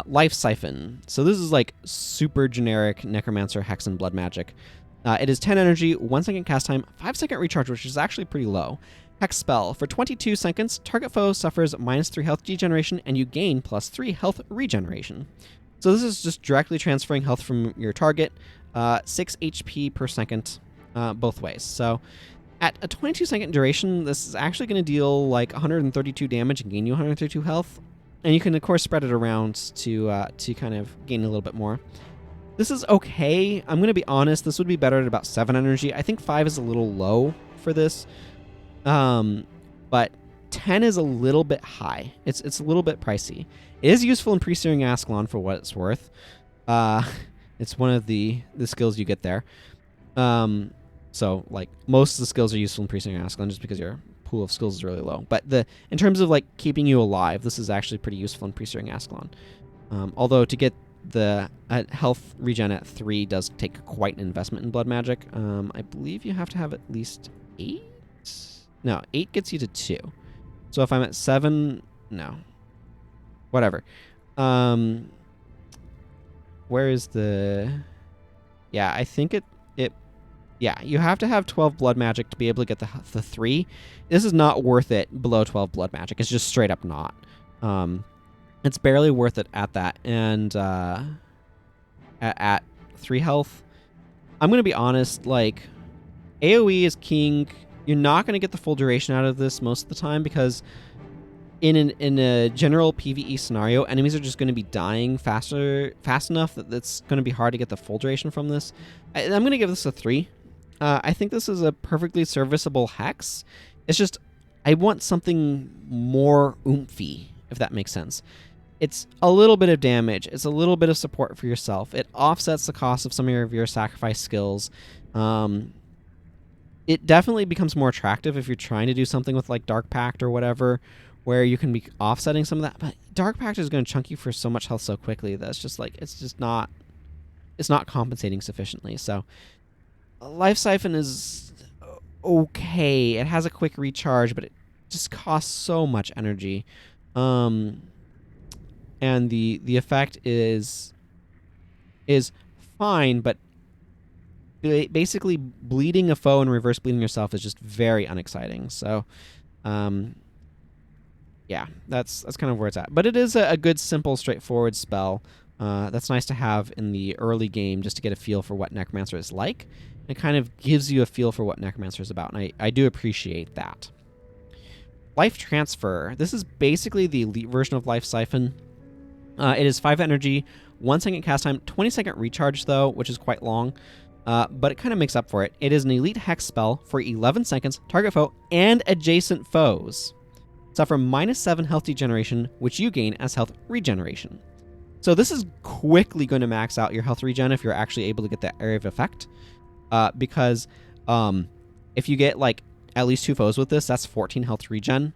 Life Siphon. So this is like super generic Necromancer, Hex, and Blood Magic. It is 10 energy, 1 second cast time, 5 second recharge, which is actually pretty low. Hex spell. For 22 seconds, target foe suffers -3 health degeneration, and you gain +3 health regeneration. So this is just directly transferring health from your target, 6 HP per second, both ways. So at a 22 second duration, this is actually going to deal like 132 damage and gain you 132 health. And you can, of course, spread it around to kind of gain a little bit more. This is okay. I'm going to be honest. This would be better at about 7 energy. I think 5 is a little low for this. But 10 is a little bit high. It's a little bit pricey. It is useful in Pre-Searing Ascalon for what it's worth. It's one of the skills you get there. So, like, most of the skills are useful in Pre-Searing Ascalon just because your pool of skills is really low. But in terms of, like, keeping you alive, this is actually pretty useful in Pre-Searing Ascalon. Although to get the health regen at 3 does take quite an investment in Blood Magic. I believe you have to have at least 8? No, 8 gets you to 2. So if I'm at 7... No. Whatever. Where is the... Yeah, I think it... Yeah, you have to have 12 blood magic to be able to get the 3. This is not worth it below 12 blood magic. It's just straight up not. It's barely worth it at that. And at 3 health, I'm going to be honest, like, AoE is king. You're not going to get the full duration out of this most of the time because in a general PvE scenario, enemies are just going to be dying fast enough that it's going to be hard to get the full duration from this. I'm going to give this a 3. I think this is a perfectly serviceable hex. It's just, I want something more oomphy, if that makes sense. It's a little bit of damage. It's a little bit of support for yourself. It offsets the cost of some of your sacrifice skills. It definitely becomes more attractive if you're trying to do something with like Dark Pact or whatever, where you can be offsetting some of that. But Dark Pact is going to chunk you for so much health so quickly that's just like, it's not compensating sufficiently. So Life Siphon is okay. It has a quick recharge, but it just costs so much energy. And the effect is fine, but basically bleeding a foe and reverse bleeding yourself is just very unexciting. So, yeah, that's kind of where it's at. But it is a good, simple, straightforward spell. That's nice to have in the early game just to get a feel for what Necromancer is like. It kind of gives you a feel for what Necromancer is about, and I do appreciate that. Life Transfer. This is basically the elite version of Life Siphon. It is 5 energy, 1 second cast time, 20-second recharge, though, which is quite long, but it kind of makes up for it. It is an elite hex spell for 11 seconds. Target foe and adjacent foes suffer -7 health degeneration, which you gain as health regeneration. So this is quickly going to max out your health regen if you're actually able to get that area of effect. Because if you get like at least 2 foes with this, that's 14 health regen,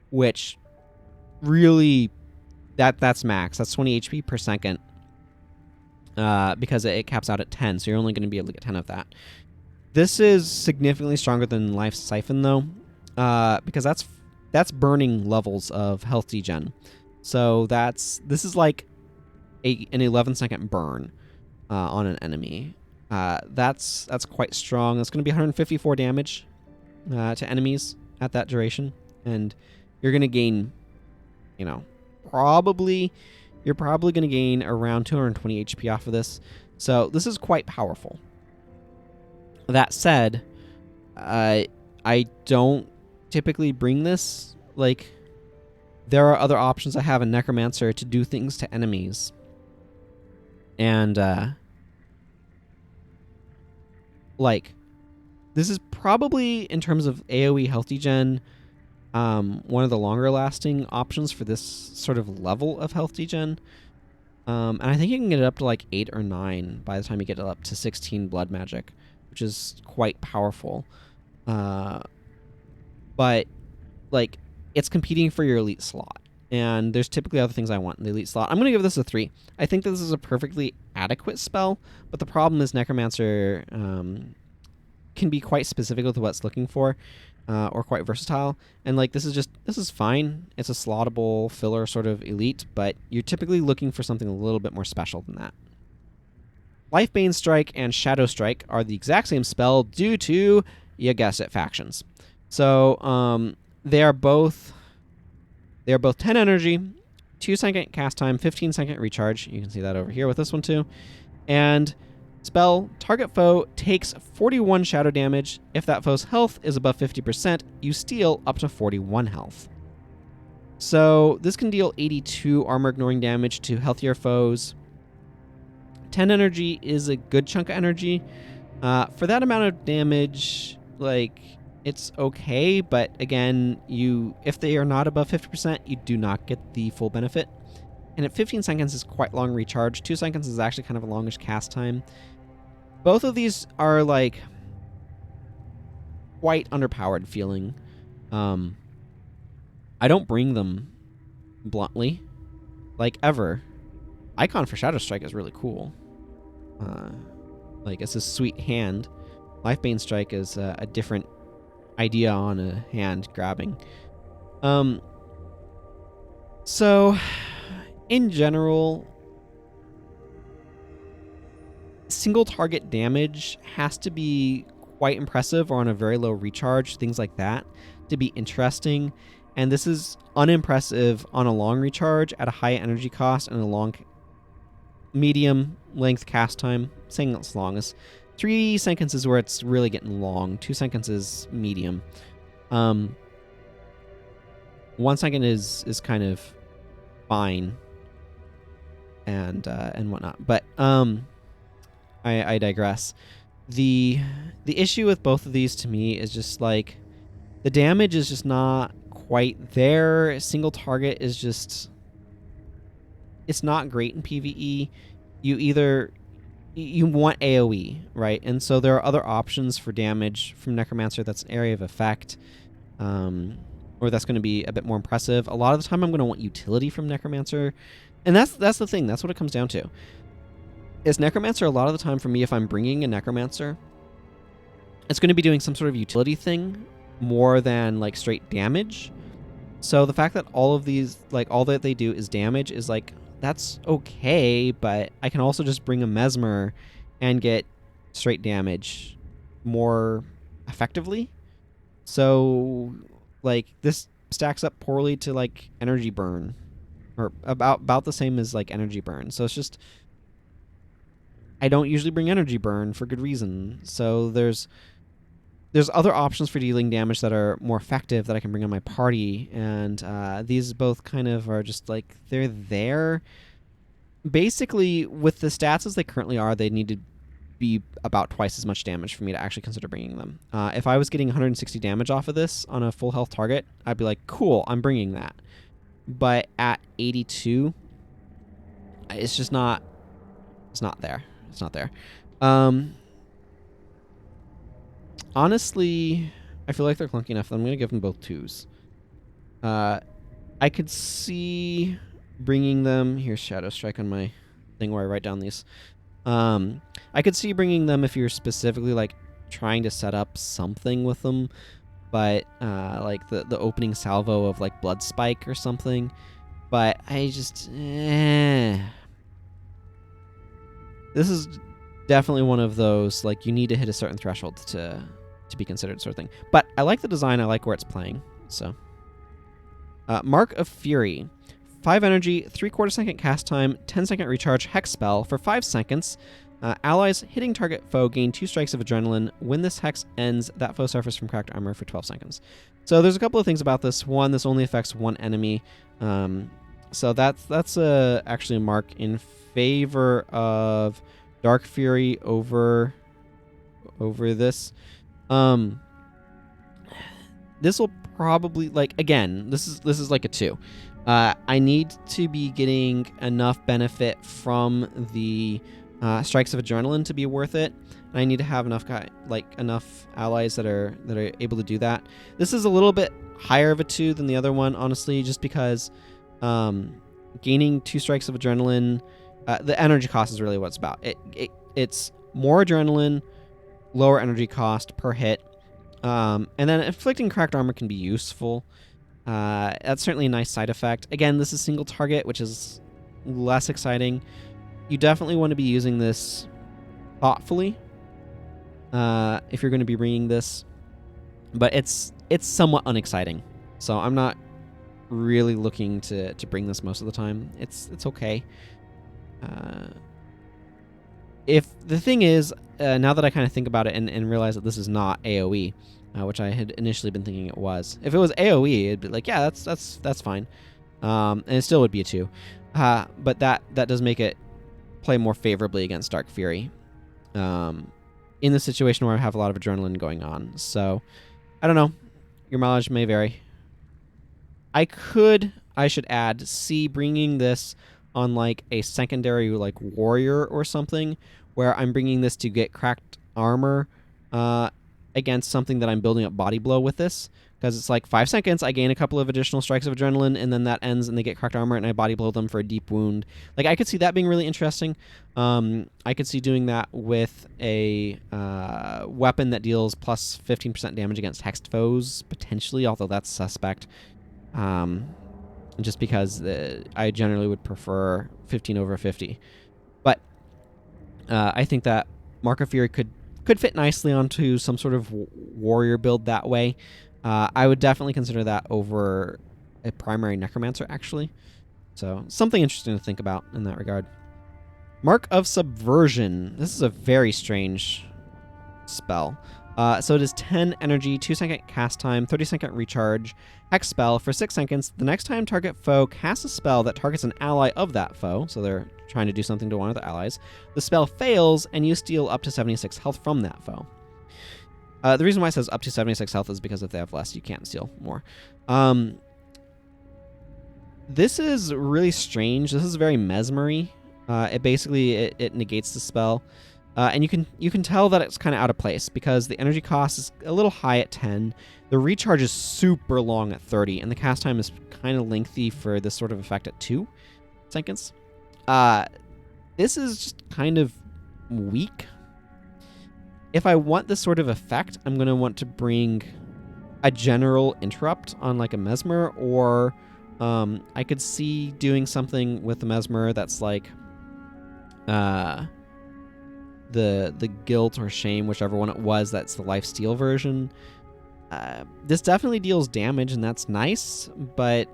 which really that's max. That's 20 HP per second. Because it caps out at 10, so you're only going to be able to get 10 of that. This is significantly stronger than Life Siphon though, because that's burning levels of health degen. So this is like an 11-second burn on an enemy. That's quite strong. That's going to be 154 damage to enemies at that duration, and you're going to gain, you're probably going to gain around 220 HP off of this. So this is quite powerful. That said, I don't typically bring this. Like, there are other options I have in Necromancer to do things to enemies, and like, this is probably, in terms of AoE health degen, one of the longer lasting options for this sort of level of health degen. And I think you can get it up to like 8 or 9 by the time you get it up to 16 blood magic, which is quite powerful. But like, it's competing for your elite slot, and there's typically other things I want in the elite slot. I'm going to give this a 3. I think this is a perfectly adequate spell, but the problem is Necromancer can be quite specific with what it's looking for, or quite versatile. And like, this is fine. It's a slottable filler sort of elite, but you're typically looking for something a little bit more special than that. Life Bane Strike and Shadow Strike are the exact same spell due to, you guessed it, factions. So they are both 10 energy, 2-second cast time, 15-second recharge. You can see that over here with this one too. And spell, target foe takes 41 shadow damage. If that foe's health is above 50%, you steal up to 41 health. So this can deal 82 armor ignoring damage to healthier foes. 10 energy is a good chunk of energy. For that amount of damage, like, it's okay, but again, if they are not above 50%, you do not get the full benefit. And at 15 seconds is quite long recharge. 2 seconds is actually kind of a longish cast time. Both of these are like quite underpowered feeling. I don't bring them bluntly, like, ever. Icon for Shadow Strike is really cool. Like, it's a sweet hand. Life Bane Strike is a different idea on a hand grabbing. So in general, single target damage has to be quite impressive or on a very low recharge, things like that, to be interesting. And this is unimpressive on a long recharge at a high energy cost and a long medium length cast time. Saying as long as 3 seconds is where it's really getting long. 2 seconds is medium. 1 second is kind of fine and whatnot. But I digress. The issue with both of these to me is just like the damage is just not quite there. Single target is just, it's not great in PvE. You want AoE, right? And so there are other options for damage from Necromancer that's an area of effect, or that's going to be a bit more impressive. A lot of the time I'm going to want utility from Necromancer, and that's the thing. That's what it comes down to. Is Necromancer a lot of the time for me, if I'm bringing a Necromancer, it's going to be doing some sort of utility thing more than like straight damage. So the fact that all of these, like all that they do is damage is like, that's okay, but I can also just bring a Mesmer and get straight damage more effectively. So like this stacks up poorly to like energy burn, or about the same as like energy burn. So it's just, I don't usually bring energy burn for good reason. So there's other options for dealing damage that are more effective that I can bring on my party, and these both kind of are just like, they're there. Basically, with the stats as they currently are, they need to be about twice as much damage for me to actually consider bringing them. If I was getting 160 damage off of this on a full health target, I'd be like, cool, I'm bringing that. But at 82, it's just not, it's not there. It's not there. Honestly, I feel like they're clunky enough that I'm going to give them both 2s. I could see bringing them... Here's Shadow Strike on my thing where I write down these. I could see bringing them if you're specifically like trying to set up something with them, but like the opening salvo of like Blood Spike or something. But I just... This is definitely one of those, like, you need to hit a certain threshold to be considered sort of thing. But I like the design. I like where it's playing. So, Mark of Fury. 5 energy, 3/4 second cast time, 10-second recharge hex spell for 5 seconds. Allies hitting target foe gain 2 strikes of adrenaline. When this hex ends, that foe suffers from cracked armor for 12 seconds. So there's a couple of things about this. One, this only affects one enemy. So that's actually a mark in favor of Dark Fury over this. This will probably, like, again, this is like a 2. I need to be getting enough benefit from the strikes of adrenaline to be worth it. And I need to have enough enough allies that are able to do that. This is a little bit higher of a 2 than the other one, honestly, just because gaining 2 strikes of adrenaline, the energy cost is really what it's about. It's more adrenaline, lower energy cost per hit, and then inflicting cracked armor can be useful. That's certainly a nice side effect. Again, this is single target, which is less exciting. You definitely want to be using this thoughtfully if you're going to be bringing this, but it's somewhat unexciting. So I'm not really looking to bring this most of the time. It's okay. If the thing is, now that I kind of think about it and realize that this is not AoE, which I had initially been thinking it was. If it was AoE, it'd be like, yeah, that's fine, and it still would be a 2. But that does make it play more favorably against Dark Fury, in the situation where I have a lot of adrenaline going on. So I don't know. Your mileage may vary. I should add, bringing this on like a secondary like warrior or something, where I'm bringing this to get cracked armor against something that I'm building up body blow with this, because it's like 5 seconds, I gain a couple of additional strikes of adrenaline, and then that ends and they get cracked armor and I body blow them for a deep wound. Like, I could see that being really interesting. I could see doing that with a weapon that deals plus 15% damage against hexed foes, potentially, although that's suspect. Just because I generally would prefer 15 over 50. But I think that Mark of Fury could fit nicely onto some sort of warrior build that way. I would definitely consider that over a primary Necromancer, actually. So something interesting to think about in that regard. Mark of Subversion. This is a very strange spell. So it is 10 energy, 2-second cast time, 30-second recharge, hex spell for 6 seconds. The next time target foe casts a spell that targets an ally of that foe, so they're trying to do something to one of their allies, the spell fails and you steal up to 76 health from that foe. The reason why it says up to 76 health is because if they have less, you can't steal more. This is really strange. This is very mesmery. It basically negates the spell. And you can tell that it's kind of out of place because the energy cost is a little high at 10. The recharge is super long at 30, and the cast time is kind of lengthy for this sort of effect at 2 seconds. This is just kind of weak. If I want this sort of effect, I'm going to want to bring a general interrupt on like a Mesmer, or I could see doing something with the Mesmer that's like the guilt or shame, whichever one it was, that's the lifesteal version. This definitely deals damage, and that's nice, but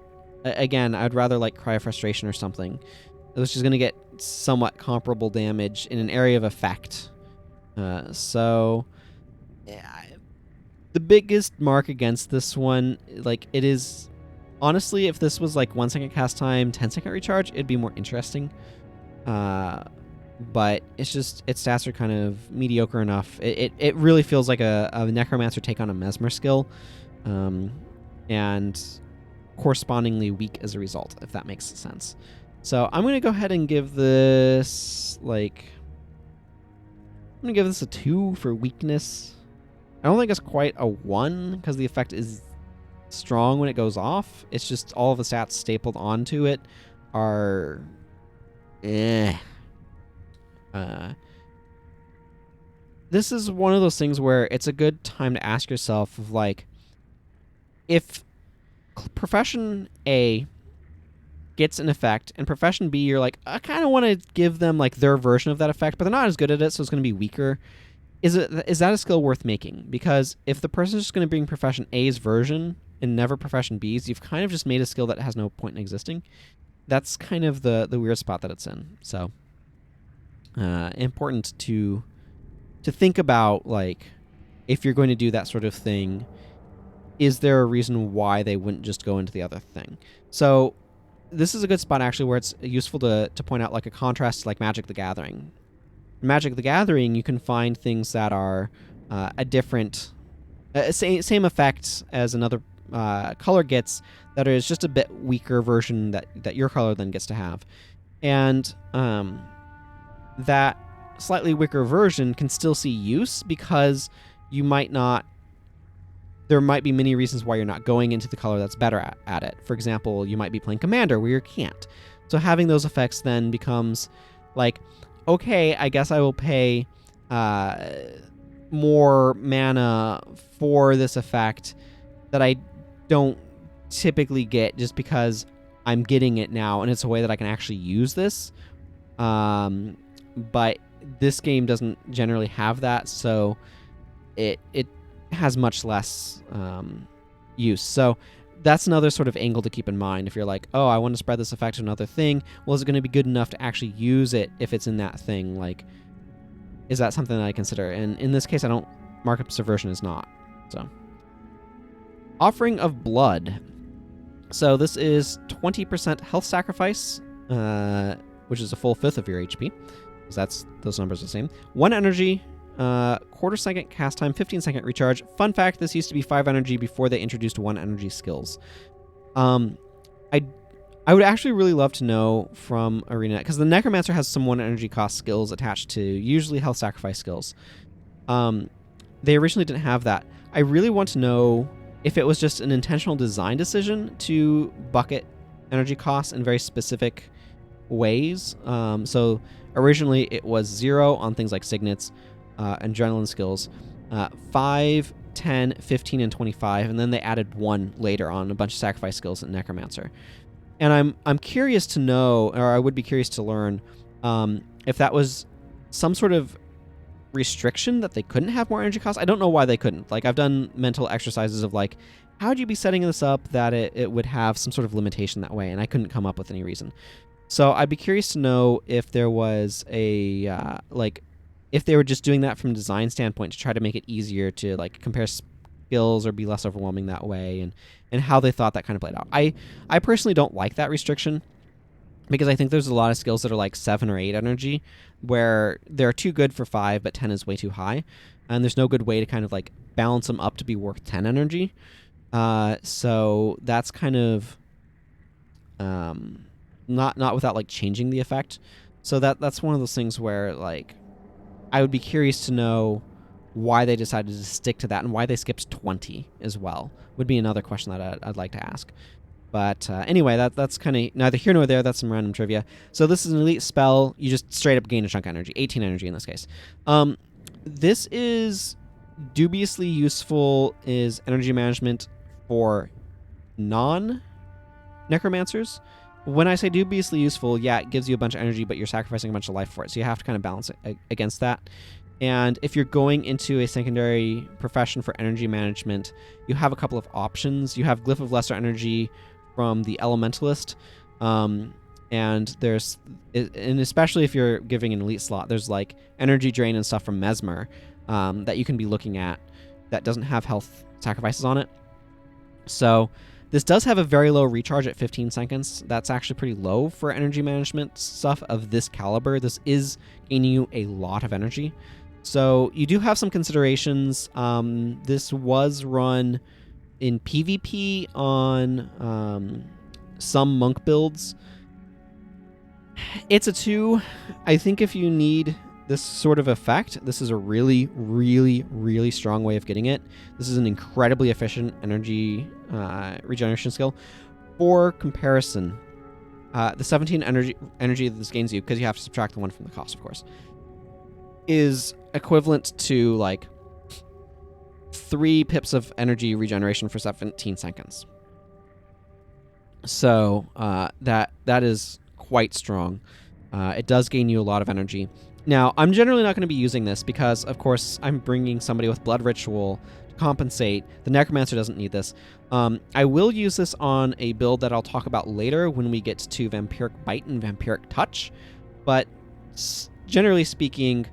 again, I'd rather like Cry of Frustration or something, which is going to get somewhat comparable damage in an area of effect. So the biggest mark against this one, like, it is honestly, if this was like 1 second cast time, 10-second recharge, it'd be more interesting. But it's just, its stats are kind of mediocre enough. It really feels like a Necromancer take on a Mesmer skill, and correspondingly weak as a result, if that makes sense. So I'm going to go ahead and give this, like, I'm going to give this a 2 for weakness. I don't think it's quite a 1, because the effect is strong when it goes off. It's just all of the stats stapled onto it are this is one of those things where it's a good time to ask yourself of, like, if Profession A gets an effect and Profession B, you're like, I kind of want to give them like their version of that effect, but they're not as good at it, so it's going to be weaker. Is that a skill worth making? Because if the person's just going to bring Profession A's version and never Profession B's, you've kind of just made a skill that has no point in existing. That's kind of the weird spot that it's in. So important to think about, like, if you're going to do that sort of thing, is there a reason why they wouldn't just go into the other thing? So this is a good spot, actually, where it's useful to point out, like, a contrast to, like, Magic the Gathering. In Magic the Gathering, you can find things that are a different, same effect as another color gets, that is just a bit weaker version that your color then gets to have. And that slightly weaker version can still see use, because you might not, there might be many reasons why you're not going into the color that's better at it. For example, you might be playing Commander where you can't. So having those effects then becomes like, okay, I guess I will pay more mana for this effect that I don't typically get, just because I'm getting it now and it's a way that I can actually use this. But this game doesn't generally have that, so it has much less use. So that's another sort of angle to keep in mind. If you're like, oh, I want to spread this effect to another thing, well, is it going to be good enough to actually use it if it's in that thing? Like, is that something that I consider? And in this case, I don't. Mark of Subversion is not. So, Offering of Blood. So this is 20% health sacrifice, which is a full 5th of your HP, because those numbers are the same. 1 energy, quarter second cast time, 15-second recharge. Fun fact, this used to be 5 energy before they introduced 1 energy skills. I would actually really love to know from Arena, because the Necromancer has some 1 energy cost skills attached to usually health sacrifice skills. They originally didn't have that. I really want to know if it was just an intentional design decision to bucket energy costs in very specific ways. So originally it was 0 on things like Signets, Adrenaline skills, 5, 10, 15, and 25, and then they added 1 later on, a bunch of sacrifice skills in Necromancer. And I'm curious to know, or I would be curious to learn, if that was some sort of restriction that they couldn't have more energy costs. I don't know why they couldn't. Like, I've done mental exercises of like, how would you be setting this up that it would have some sort of limitation that way, and I couldn't come up with any reason. So I'd be curious to know if there was a like, if they were just doing that from a design standpoint to try to make it easier to like compare skills or be less overwhelming that way, and how they thought that kind of played out. I personally don't like that restriction, because I think there's a lot of skills that are like 7 or 8 energy, where they're too good for 5, but 10 is way too high, and there's no good way to kind of like balance them up to be worth 10 energy. So that's kind of not without like changing the effect. So that's one of those things where like I would be curious to know why they decided to stick to that, and why they skipped 20 as well would be another question that I'd like to ask. But anyway, that's kind of neither here nor there. That's some random trivia. So this is an elite spell. You just straight up gain a chunk of energy, 18 energy in this case. This is dubiously useful is energy management for non-necromancers. When I say dubiously useful, yeah, it gives you a bunch of energy, but you're sacrificing a bunch of life for it. So you have to kind of balance it against that. And if you're going into a secondary profession for energy management, you have a couple of options. You have Glyph of Lesser Energy from the Elementalist, and there's, and especially if you're giving an elite slot, there's like energy drain and stuff from Mesmer that you can be looking at that doesn't have health sacrifices on it. So this does have a very low recharge at 15 seconds. That's actually pretty low for energy management stuff of this caliber. This is gaining you a lot of energy. So you do have some considerations. This was run in PvP on some monk builds. It's a 2. I think if you need this sort of effect, this is a really, really, really strong way of getting it. This is an incredibly efficient energy regeneration skill. For comparison, the 17 energy that this gains you, because you have to subtract the 1 from the cost, of course, is equivalent to like 3 pips of energy regeneration for 17 seconds. So that is quite strong. It does gain you a lot of energy. Now, I'm generally not going to be using this because, of course, I'm bringing somebody with Blood Ritual to compensate. The Necromancer doesn't need this. I will use this on a build that I'll talk about later when we get to Vampiric Bite and Vampiric Touch. But generally speaking,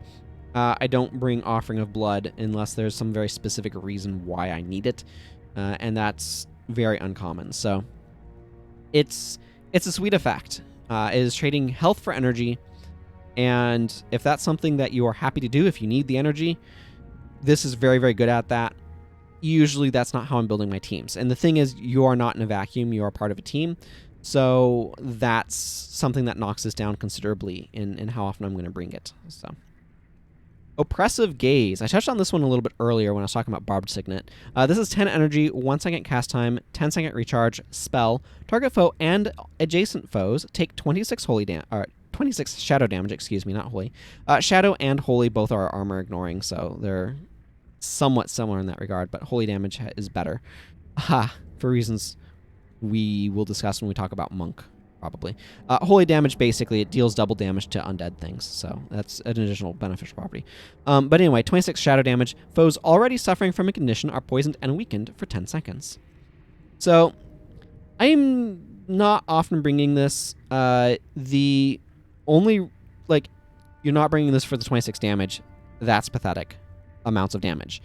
I don't bring Offering of Blood unless there's some very specific reason why I need it, and that's very uncommon. So it's a sweet effect. It is trading health for energy, and if that's something that you are happy to do, if you need the energy, this is very, very good at that. Usually that's not how I'm building my teams. And the thing is, you are not in a vacuum. You are part of a team. So that's something that knocks this down considerably in how often I'm going to bring it. So, Oppressive Gaze. I touched on this one a little bit earlier when I was talking about Barbed Signet. This is 10 energy, 1 second cast time, 10 second recharge, spell. Target foe and adjacent foes take 26 shadow damage, excuse me, not holy. Shadow and holy both are armor ignoring, so they're somewhat similar in that regard, but holy damage is better. For reasons we will discuss when we talk about monk, probably. Holy damage, basically, it deals double damage to undead things, so that's an additional beneficial property. But anyway, 26 shadow damage. Foes already suffering from a condition are poisoned and weakened for 10 seconds. So, I'm not often bringing this. The only, like, you're not bringing this for the 26 damage. That's pathetic amounts of damage.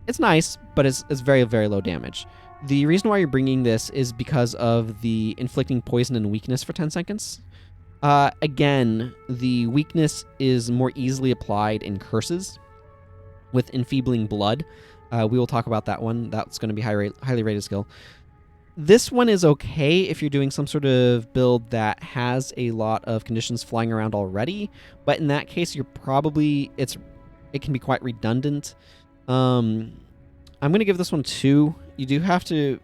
It's nice, but it's very, very low damage. The reason why you're bringing this is because of the inflicting poison and weakness for 10 seconds. Again, the weakness is more easily applied in curses with enfeebling blood. We will talk about that one. That's going to be highly rated skill. This one is okay if you're doing some sort of build that has a lot of conditions flying around already, but in that case, you're probably it can be quite redundant. I'm gonna give this one 2. You do have to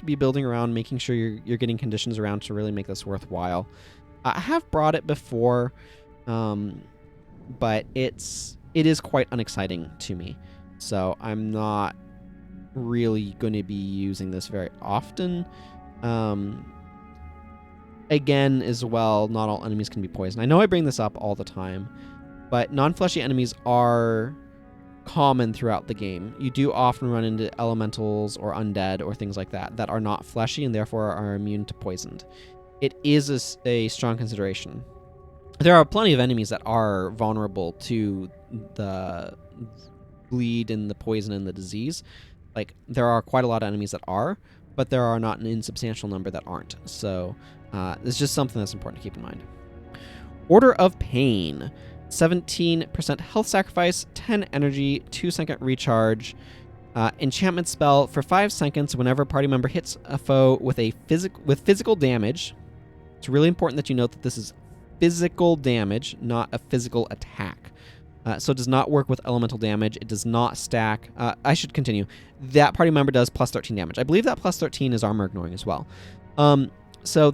be building around making sure you're getting conditions around to really make this worthwhile. I have brought it before, but it is quite unexciting to me, so I'm not really going to be using this very often. again, as well, not all enemies can be poisoned. I know I bring this up all the time, but non-fleshy enemies are common throughout the game. You do often run into elementals or undead or things like that that are not fleshy and therefore are immune to poisoned. It is a strong consideration. There are plenty of enemies that are vulnerable to the bleed and the poison and the disease. Like, there are quite a lot of enemies that are, but there are not an insubstantial number that aren't. So it's just something that's important to keep in mind. Order of Pain. 17% health sacrifice, 10 energy, 2-second recharge. Enchantment spell for 5 seconds whenever a party member hits a foe with physical damage. It's really important that you note that this is physical damage, not a physical attack. So it does not work with elemental damage. It does not stack. I should continue. That party member does plus 13 damage. I believe that plus 13 is armor ignoring as well. So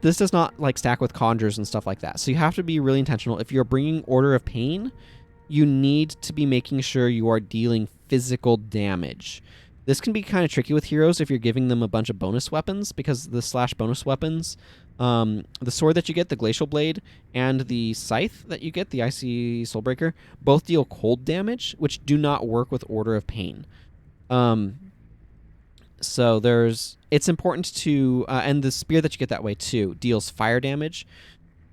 this does not like stack with conjures and stuff like that. So you have to be really intentional. If you're bringing Order of Pain, you need to be making sure you are dealing physical damage. This can be kind of tricky with heroes if you're giving them a bunch of bonus weapons, because the / bonus weapons, the sword that you get, the Glacial Blade, and the scythe that you get, the Icy Soulbreaker, both deal cold damage, which do not work with Order of Pain. So it's important to, and the spear that you get that way too deals fire damage.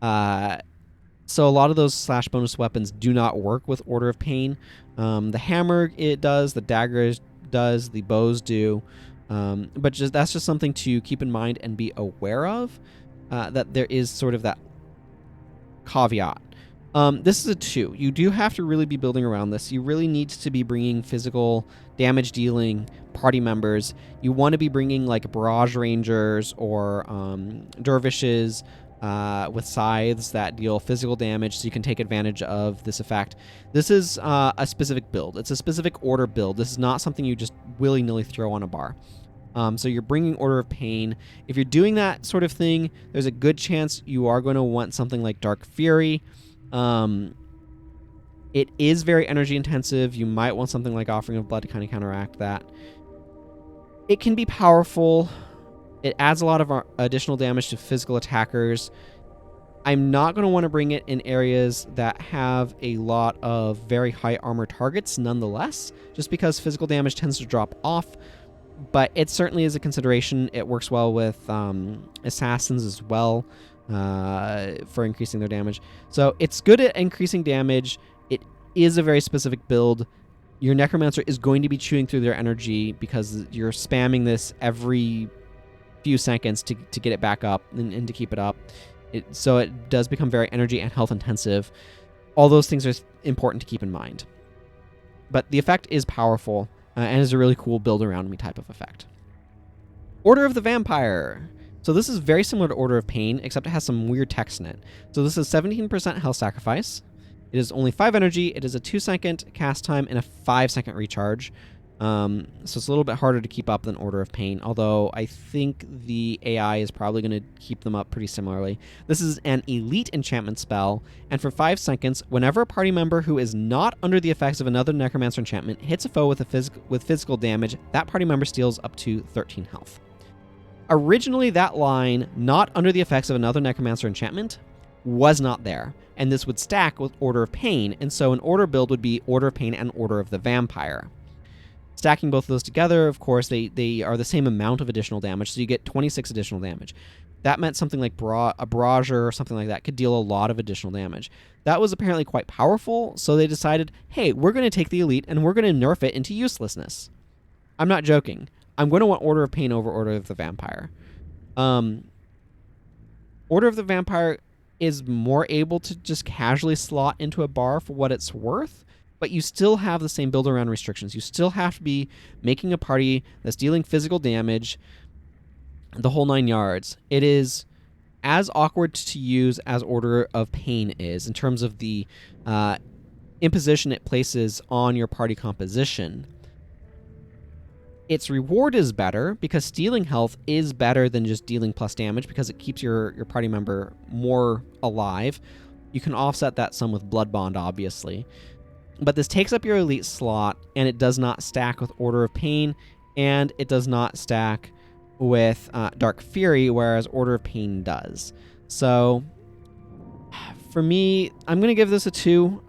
So a lot of those / bonus weapons do not work with Order of Pain. The hammer, it does, the dagger does, the bows do. But that's just something to keep in mind and be aware of, that there is sort of that caveat. This is a 2. You do have to really be building around this. You really need to be bringing physical damage dealing party members. You want to be bringing like barrage rangers or dervishes with scythes that deal physical damage, so you can take advantage of this effect. This is a specific build. It's a specific order build. This is not something you just willy-nilly throw on a bar. So you're bringing Order of Pain. If you're doing that sort of thing, there's a good chance you are going to want something like Dark Fury. It is very energy intensive. You might want something like Offering of Blood to kind of counteract that. It can be powerful. It adds a lot of additional damage to physical attackers. I'm not going to want to bring it in areas that have a lot of very high armor targets nonetheless, just because physical damage tends to drop off. But it certainly is a consideration. It works well with assassins as well, for increasing their damage. So it's good at increasing damage. It is a very specific build. Your Necromancer is going to be chewing through their energy because you're spamming this every few seconds to get it back up and to keep it up. So it does become very energy and health intensive. All those things are important to keep in mind. But the effect is powerful and is a really cool build around me type of effect. Order of the Vampire. So this is very similar to Order of Pain, except it has some weird text in it. So this is 17% health sacrifice. It is only 5 energy. It is a 2-second cast time and a 5-second recharge. So it's a little bit harder to keep up than Order of Pain, although I think the AI is probably going to keep them up pretty similarly. This is an elite enchantment spell, and for 5 seconds, whenever a party member who is not under the effects of another Necromancer enchantment hits a foe with physical damage, that party member steals up to 13 health. Originally, that line, not under the effects of another Necromancer enchantment, was not there, and this would stack with Order of Pain, and so an order build would be Order of Pain and Order of the Vampire. Stacking both of those together, of course, they are the same amount of additional damage, so you get 26 additional damage. That meant something like a Barrager or something like that could deal a lot of additional damage. That was apparently quite powerful, so they decided, hey, we're going to take the Elite and we're going to nerf it into uselessness. I'm not joking. I'm going to want Order of Pain over Order of the Vampire. Order of the Vampire is more able to just casually slot into a bar for what it's worth, but you still have the same build around restrictions. You still have to be making a party that's dealing physical damage, the whole 9 yards. It is as awkward to use as Order of Pain is in terms of the imposition it places on your party composition. Its reward is better because stealing health is better than just dealing plus damage because it keeps your party member more alive. You can offset that some with Blood Bond, obviously. But this takes up your elite slot, and it does not stack with Order of Pain, and it does not stack with Dark Fury, whereas Order of Pain does. So for me, I'm going to give this a 2.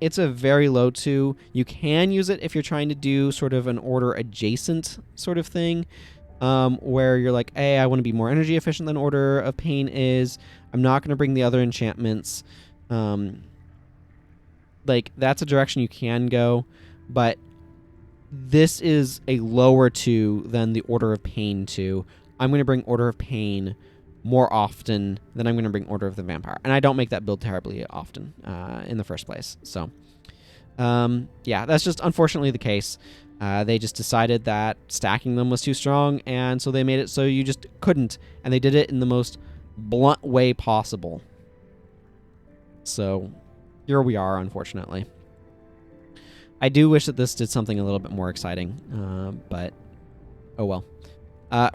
It's a very low 2. You can use it if you're trying to do sort of an order adjacent sort of thing, where you're like, hey, I want to be more energy efficient than Order of Pain is. I'm not going to bring the other enchantments. Like, that's a direction you can go, but this is a lower 2 than the Order of Pain 2. I'm going to bring Order of Pain more often than I'm going to bring Order of the Vampire. And I don't make that build terribly often in the first place. So, yeah, that's just unfortunately the case. They just decided that stacking them was too strong, and so they made it so you just couldn't. And they did it in the most blunt way possible. So, here we are, unfortunately. I do wish that this did something a little bit more exciting, but oh well.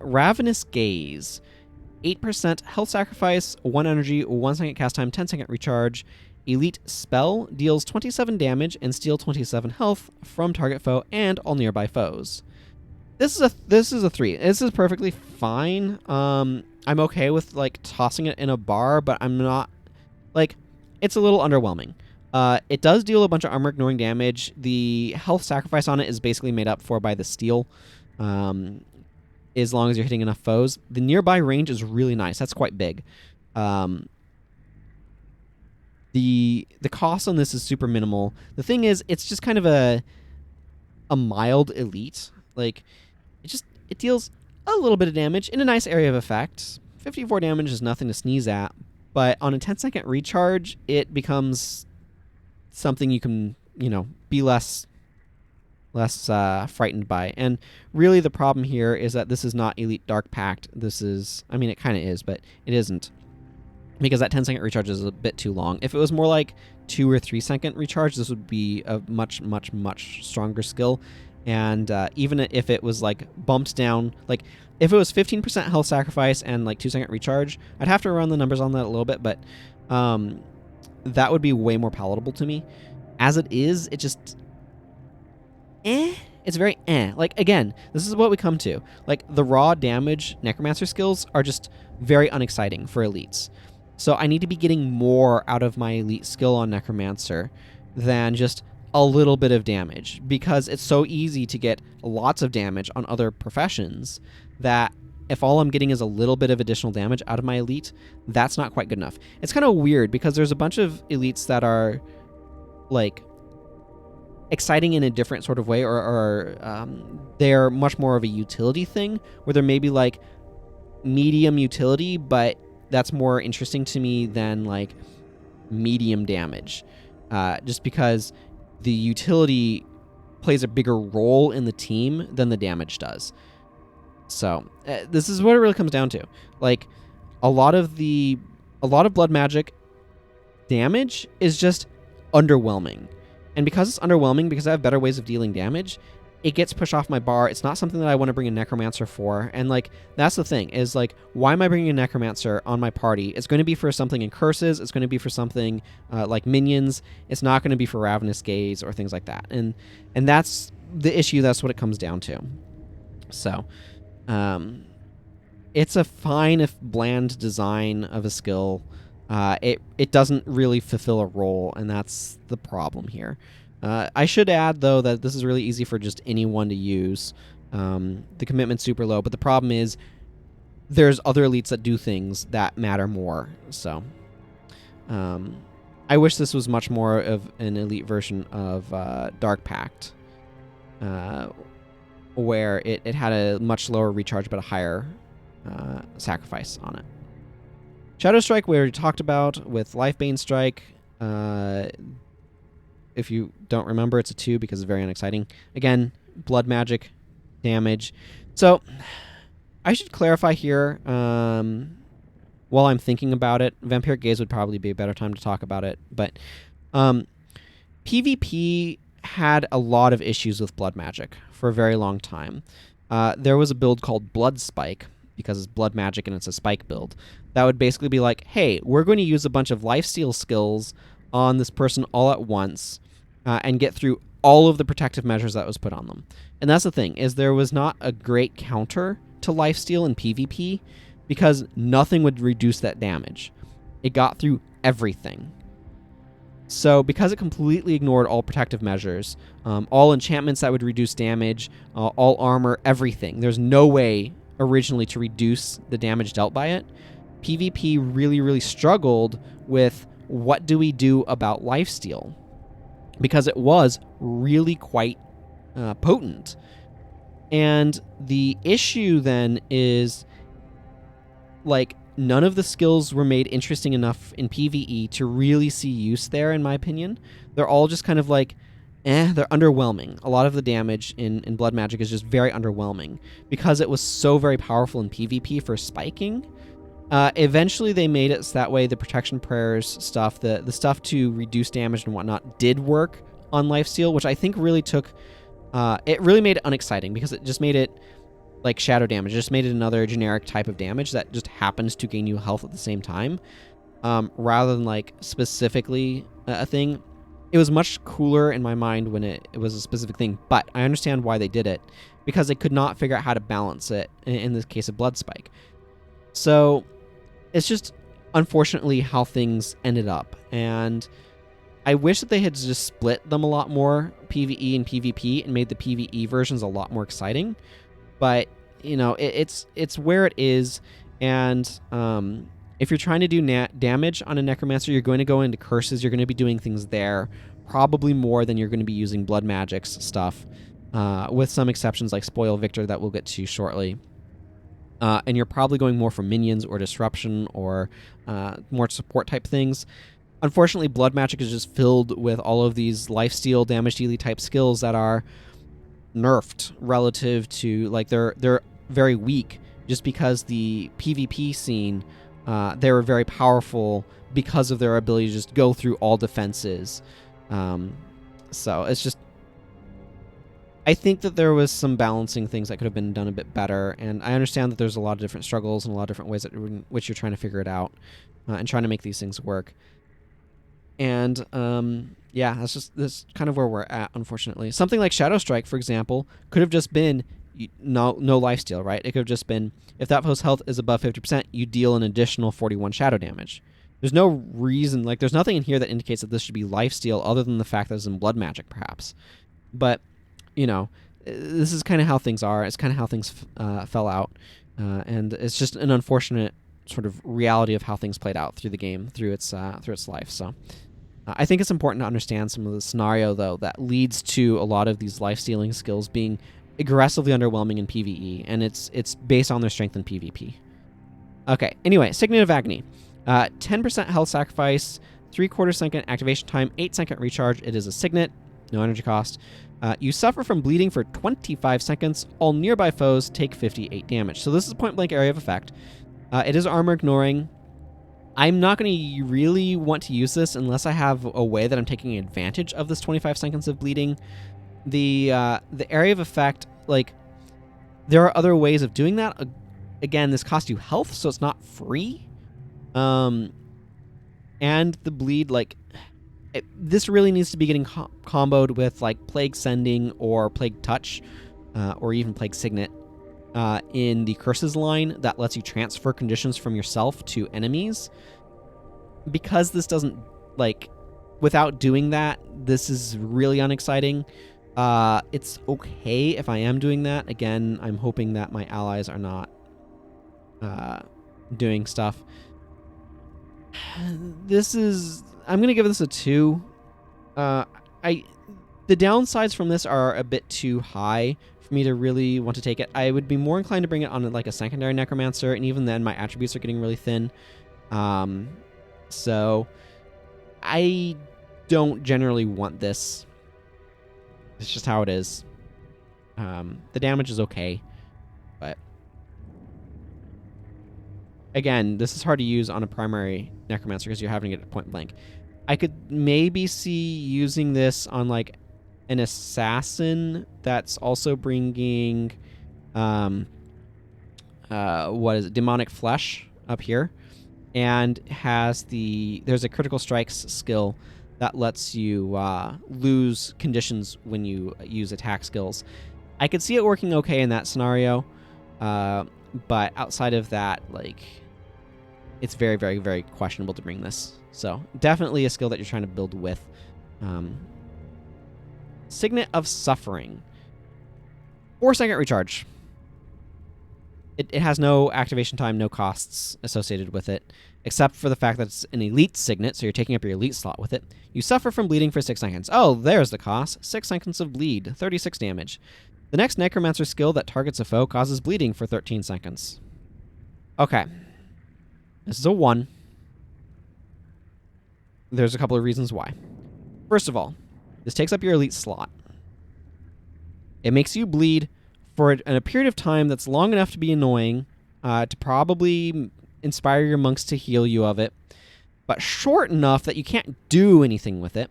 Ravenous Gaze. 8% health sacrifice, 1 energy, 1 second cast time, 10 second recharge. Elite spell deals 27 damage and steal 27 health from target foe and all nearby foes. This is a 3. This is perfectly fine. I'm okay with like tossing it in a bar, but I'm not like it's a little underwhelming. It does deal a bunch of armor ignoring damage. The health sacrifice on it is basically made up for by the steal. As long as you're hitting enough foes. The nearby range is really nice. That's quite big. The cost on this is super minimal. The thing is, it's just kind of a mild elite. Like, it deals a little bit of damage in a nice area of effect. 54 damage is nothing to sneeze at, but on a 10-second recharge, it becomes something you can, be less frightened by. And really the problem here is that this is not Elite Dark Pact. This is, I mean, it kind of is, but it isn't. Because that 10-second recharge is a bit too long. If it was more like 2 or 3-second recharge, this would be a much, much, much stronger skill. And even if it was like bumped down, like if it was 15% health sacrifice and like 2-second recharge, I'd have to run the numbers on that a little bit, but that would be way more palatable to me. As it is, it just it's very Like, again, this is what we come to. Like, the raw damage Necromancer skills are just very unexciting for elites. So I need to be getting more out of my elite skill on Necromancer than just a little bit of damage, because it's so easy to get lots of damage on other professions that if all I'm getting is a little bit of additional damage out of my elite, that's not quite good enough. It's kind of weird because there's a bunch of elites that are like exciting in a different sort of way, or they're much more of a utility thing, where they're maybe like medium utility, but that's more interesting to me than like medium damage, just because the utility plays a bigger role in the team than the damage does. So this is what it really comes down to. Like, a lot of blood magic damage is just underwhelming. And because it's underwhelming, because I have better ways of dealing damage, it gets pushed off my bar. It's not something that I want to bring a Necromancer for. And, like, that's the thing, is, like, why am I bringing a Necromancer on my party? It's going to be for something in Curses. It's going to be for something like Minions. It's not going to be for Ravenous Gaze or things like that. And that's the issue. That's what it comes down to. So, it's a fine if bland design of a skill. It doesn't really fulfill a role, and that's the problem here. I should add, though, that this is really easy for just anyone to use. The commitment's super low, but the problem is there's other elites that do things that matter more. So I wish this was much more of an elite version of Dark Pact, where it had a much lower recharge but a higher sacrifice on it. Shadow Strike we already talked about with Life Bane Strike. If you don't remember, it's a 2 because it's very unexciting. Again, blood magic damage. So I should clarify here, while I'm thinking about it, Vampiric Gaze would probably be a better time to talk about it, but PvP had a lot of issues with blood magic for a very long time. There was a build called Blood Spike, because it's blood magic and it's a spike build, that would basically be like, hey, we're going to use a bunch of lifesteal skills on this person all at once and get through all of the protective measures that was put on them. And that's the thing, is there was not a great counter to lifesteal in PvP because nothing would reduce that damage. It got through everything. So because it completely ignored all protective measures, all enchantments that would reduce damage, all armor, everything, there's no way originally to reduce the damage dealt by it. PvP really, really struggled with what do we do about lifesteal, because it was really quite potent. And the issue then is, like, none of the skills were made interesting enough in PvE to really see use there, in my opinion. They're all just kind of like, they're underwhelming. A lot of the damage in Blood Magic is just very underwhelming because it was so very powerful in PvP for spiking. Eventually they made it so that way the protection prayers stuff, the stuff to reduce damage and whatnot, did work on lifesteal, which I think really took... it really made it unexciting because it just made it like shadow damage. It just made it another generic type of damage that just happens to gain you health at the same time, rather than like specifically a thing. It was much cooler in my mind when it was a specific thing, but I understand why they did it, because they could not figure out how to balance it in this case of Blood Spike. So it's just unfortunately how things ended up, and I wish that they had just split them a lot more, PvE and PvP, and made the PvE versions a lot more exciting. But, you know, it's where it is, and if you're trying to do damage on a Necromancer, you're going to go into curses, you're going to be doing things there, probably more than you're going to be using Blood Magic's stuff, with some exceptions like Spoil Victor that we'll get to shortly. And you're probably going more for minions or disruption or more support type things. Unfortunately, Blood Magic is just filled with all of these lifesteal, damage dealy type skills that are nerfed relative to, like, they're very weak just because the PvP scene, they were very powerful because of their ability to just go through all defenses. So it's just, I think that there was some balancing things that could have been done a bit better, and I understand that there's a lot of different struggles and a lot of different ways in which you're trying to figure it out, and trying to make these things work. And yeah, that's kind of where we're at, unfortunately. Something like Shadow Strike, for example, could have just been no lifesteal, right? It could have just been, if that foe's health is above 50%, you deal an additional 41 shadow damage. There's no reason, like, there's nothing in here that indicates that this should be lifesteal other than the fact that it's in Blood Magic, perhaps. But, you know, this is kind of how things are. It's kind of how things fell out. And it's just an unfortunate sort of reality of how things played out through the game, through its life. So I think it's important to understand some of the scenario, though, that leads to a lot of these life-stealing skills being aggressively underwhelming in PvE, and it's based on their strength in PvP. Okay, anyway, Signet of Agony. 10% health sacrifice, 3/4 second activation time, 8-second recharge. It is a Signet, no energy cost. You suffer from bleeding for 25 seconds. All nearby foes take 58 damage. So this is a point-blank area of effect. It is armor ignoring. I'm not going to really want to use this unless I have a way that I'm taking advantage of this 25 seconds of bleeding. The area of effect, like, there are other ways of doing that. Again, this costs you health, so it's not free. And the bleed, like, this really needs to be getting comboed with, like, Plague Sending or Plague Touch, or even Plague Signet. In the Curses line that lets you transfer conditions from yourself to enemies. Because this doesn't, like, without doing that, this is really unexciting. It's okay if I am doing that. Again, I'm hoping that my allies are not doing stuff. I'm going to give this a 2. The downsides from this are a bit too high for me to really want to take it. I would be more inclined to bring it on like a secondary Necromancer, and even then my attributes are getting really thin. So I don't generally want this. It's just how it is. The damage is okay, but again, this is hard to use on a primary Necromancer because you're having it at point blank. I could maybe see using this on like an assassin that's also bringing what is it, demonic flesh up here, and there's a critical strikes skill that lets you lose conditions when you use attack skills. I could see it working okay in that scenario. But outside of that, like, it's very, very, very questionable to bring this. So definitely a skill that you're trying to build with. Signet of Suffering. 4-second recharge. It has no activation time, no costs associated with it, except for the fact that it's an elite signet, so you're taking up your elite slot with it. You suffer from bleeding for 6 seconds. Oh, there's the cost. 6 seconds of bleed, 36 damage. The next Necromancer skill that targets a foe causes bleeding for 13 seconds. Okay. This is a 1. There's a couple of reasons why. First of all, this takes up your elite slot. It makes you bleed for a period of time that's long enough to be annoying, to probably inspire your monks to heal you of it, but short enough that you can't do anything with it.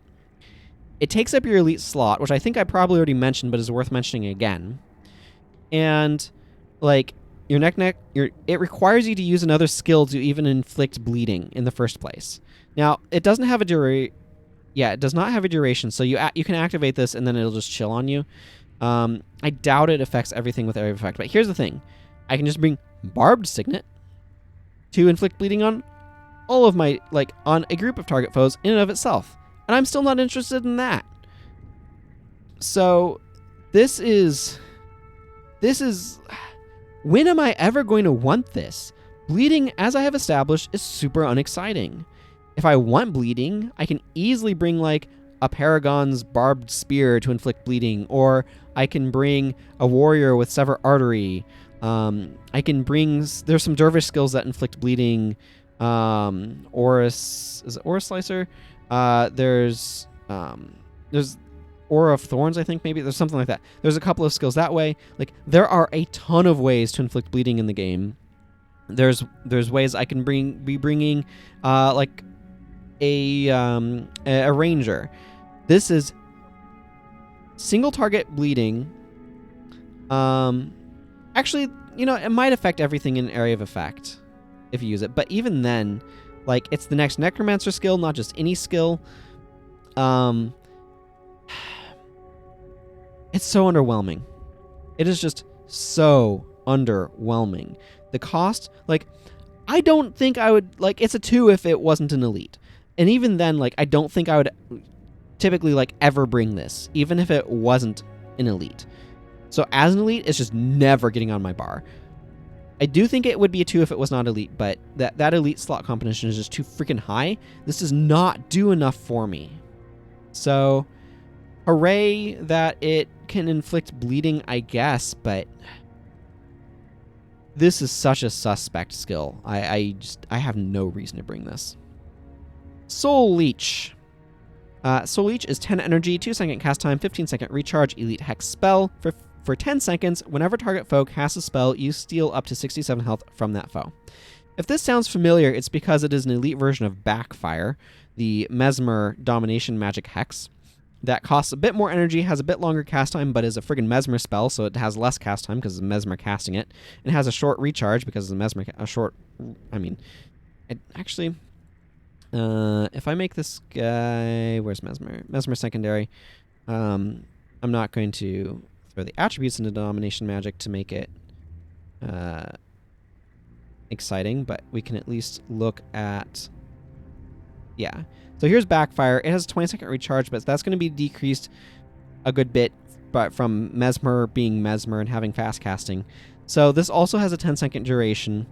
It takes up your elite slot, which I think I probably already mentioned, but is worth mentioning again. And, like, it requires you to use another skill to even inflict bleeding in the first place. Now, it doesn't have a duration. Yeah, it does not have a duration, so you can activate this and then it'll just chill on you. I doubt it affects everything with area of effect, but here's the thing. I can just bring Barbed Signet to inflict bleeding on all of my, like, on a group of target foes in and of itself. And I'm still not interested in that. So, this is... When am I ever going to want this? Bleeding, as I have established, is super unexciting. If I want bleeding, I can easily bring, like, a Paragon's Barbed Spear to inflict bleeding, or I can bring a Warrior with Sever Artery. I can bring... There's some Dervish skills that inflict bleeding. Is it Aura Slicer? There's Aura of Thorns, I think, maybe. There's something like that. There's a couple of skills that way. Like, there are a ton of ways to inflict bleeding in the game. There's ways I can be bringing, like, a Ranger. This is single target bleeding. Actually, you know, it might affect everything in area of effect if you use it. But even then, like, it's the next Necromancer skill, not just any skill. It's so underwhelming. It is just so underwhelming. The cost, like, I don't think I would, like, it's a 2 if it wasn't an elite. And even then, like, I don't think I would typically, like, ever bring this, even if it wasn't an elite. So as an elite, it's just never getting on my bar. I do think it would be a 2 if it was not elite, but that elite slot competition is just too freaking high. This does not do enough for me. So, hooray that it can inflict bleeding, I guess, but this is such a suspect skill. I have no reason to bring this. Soul Leech. Soul Leech is 10 energy, 2-second cast time, 15-second recharge, elite hex spell. For 10 seconds, whenever target foe casts a spell, you steal up to 67 health from that foe. If this sounds familiar, it's because it is an elite version of Backfire, the Mesmer domination magic hex. That costs a bit more energy, has a bit longer cast time, but is a friggin' Mesmer spell, so it has less cast time because it's Mesmer casting it. It has a short recharge because it's a Mesmer... if I make this guy... Where's Mesmer? Mesmer secondary. I'm not going to throw the attributes into domination magic to make it exciting, but we can at least look at... Yeah. So here's Backfire. It has a 20-second recharge, but that's going to be decreased a good bit but from Mesmer being Mesmer and having fast casting. So this also has a 10-second duration,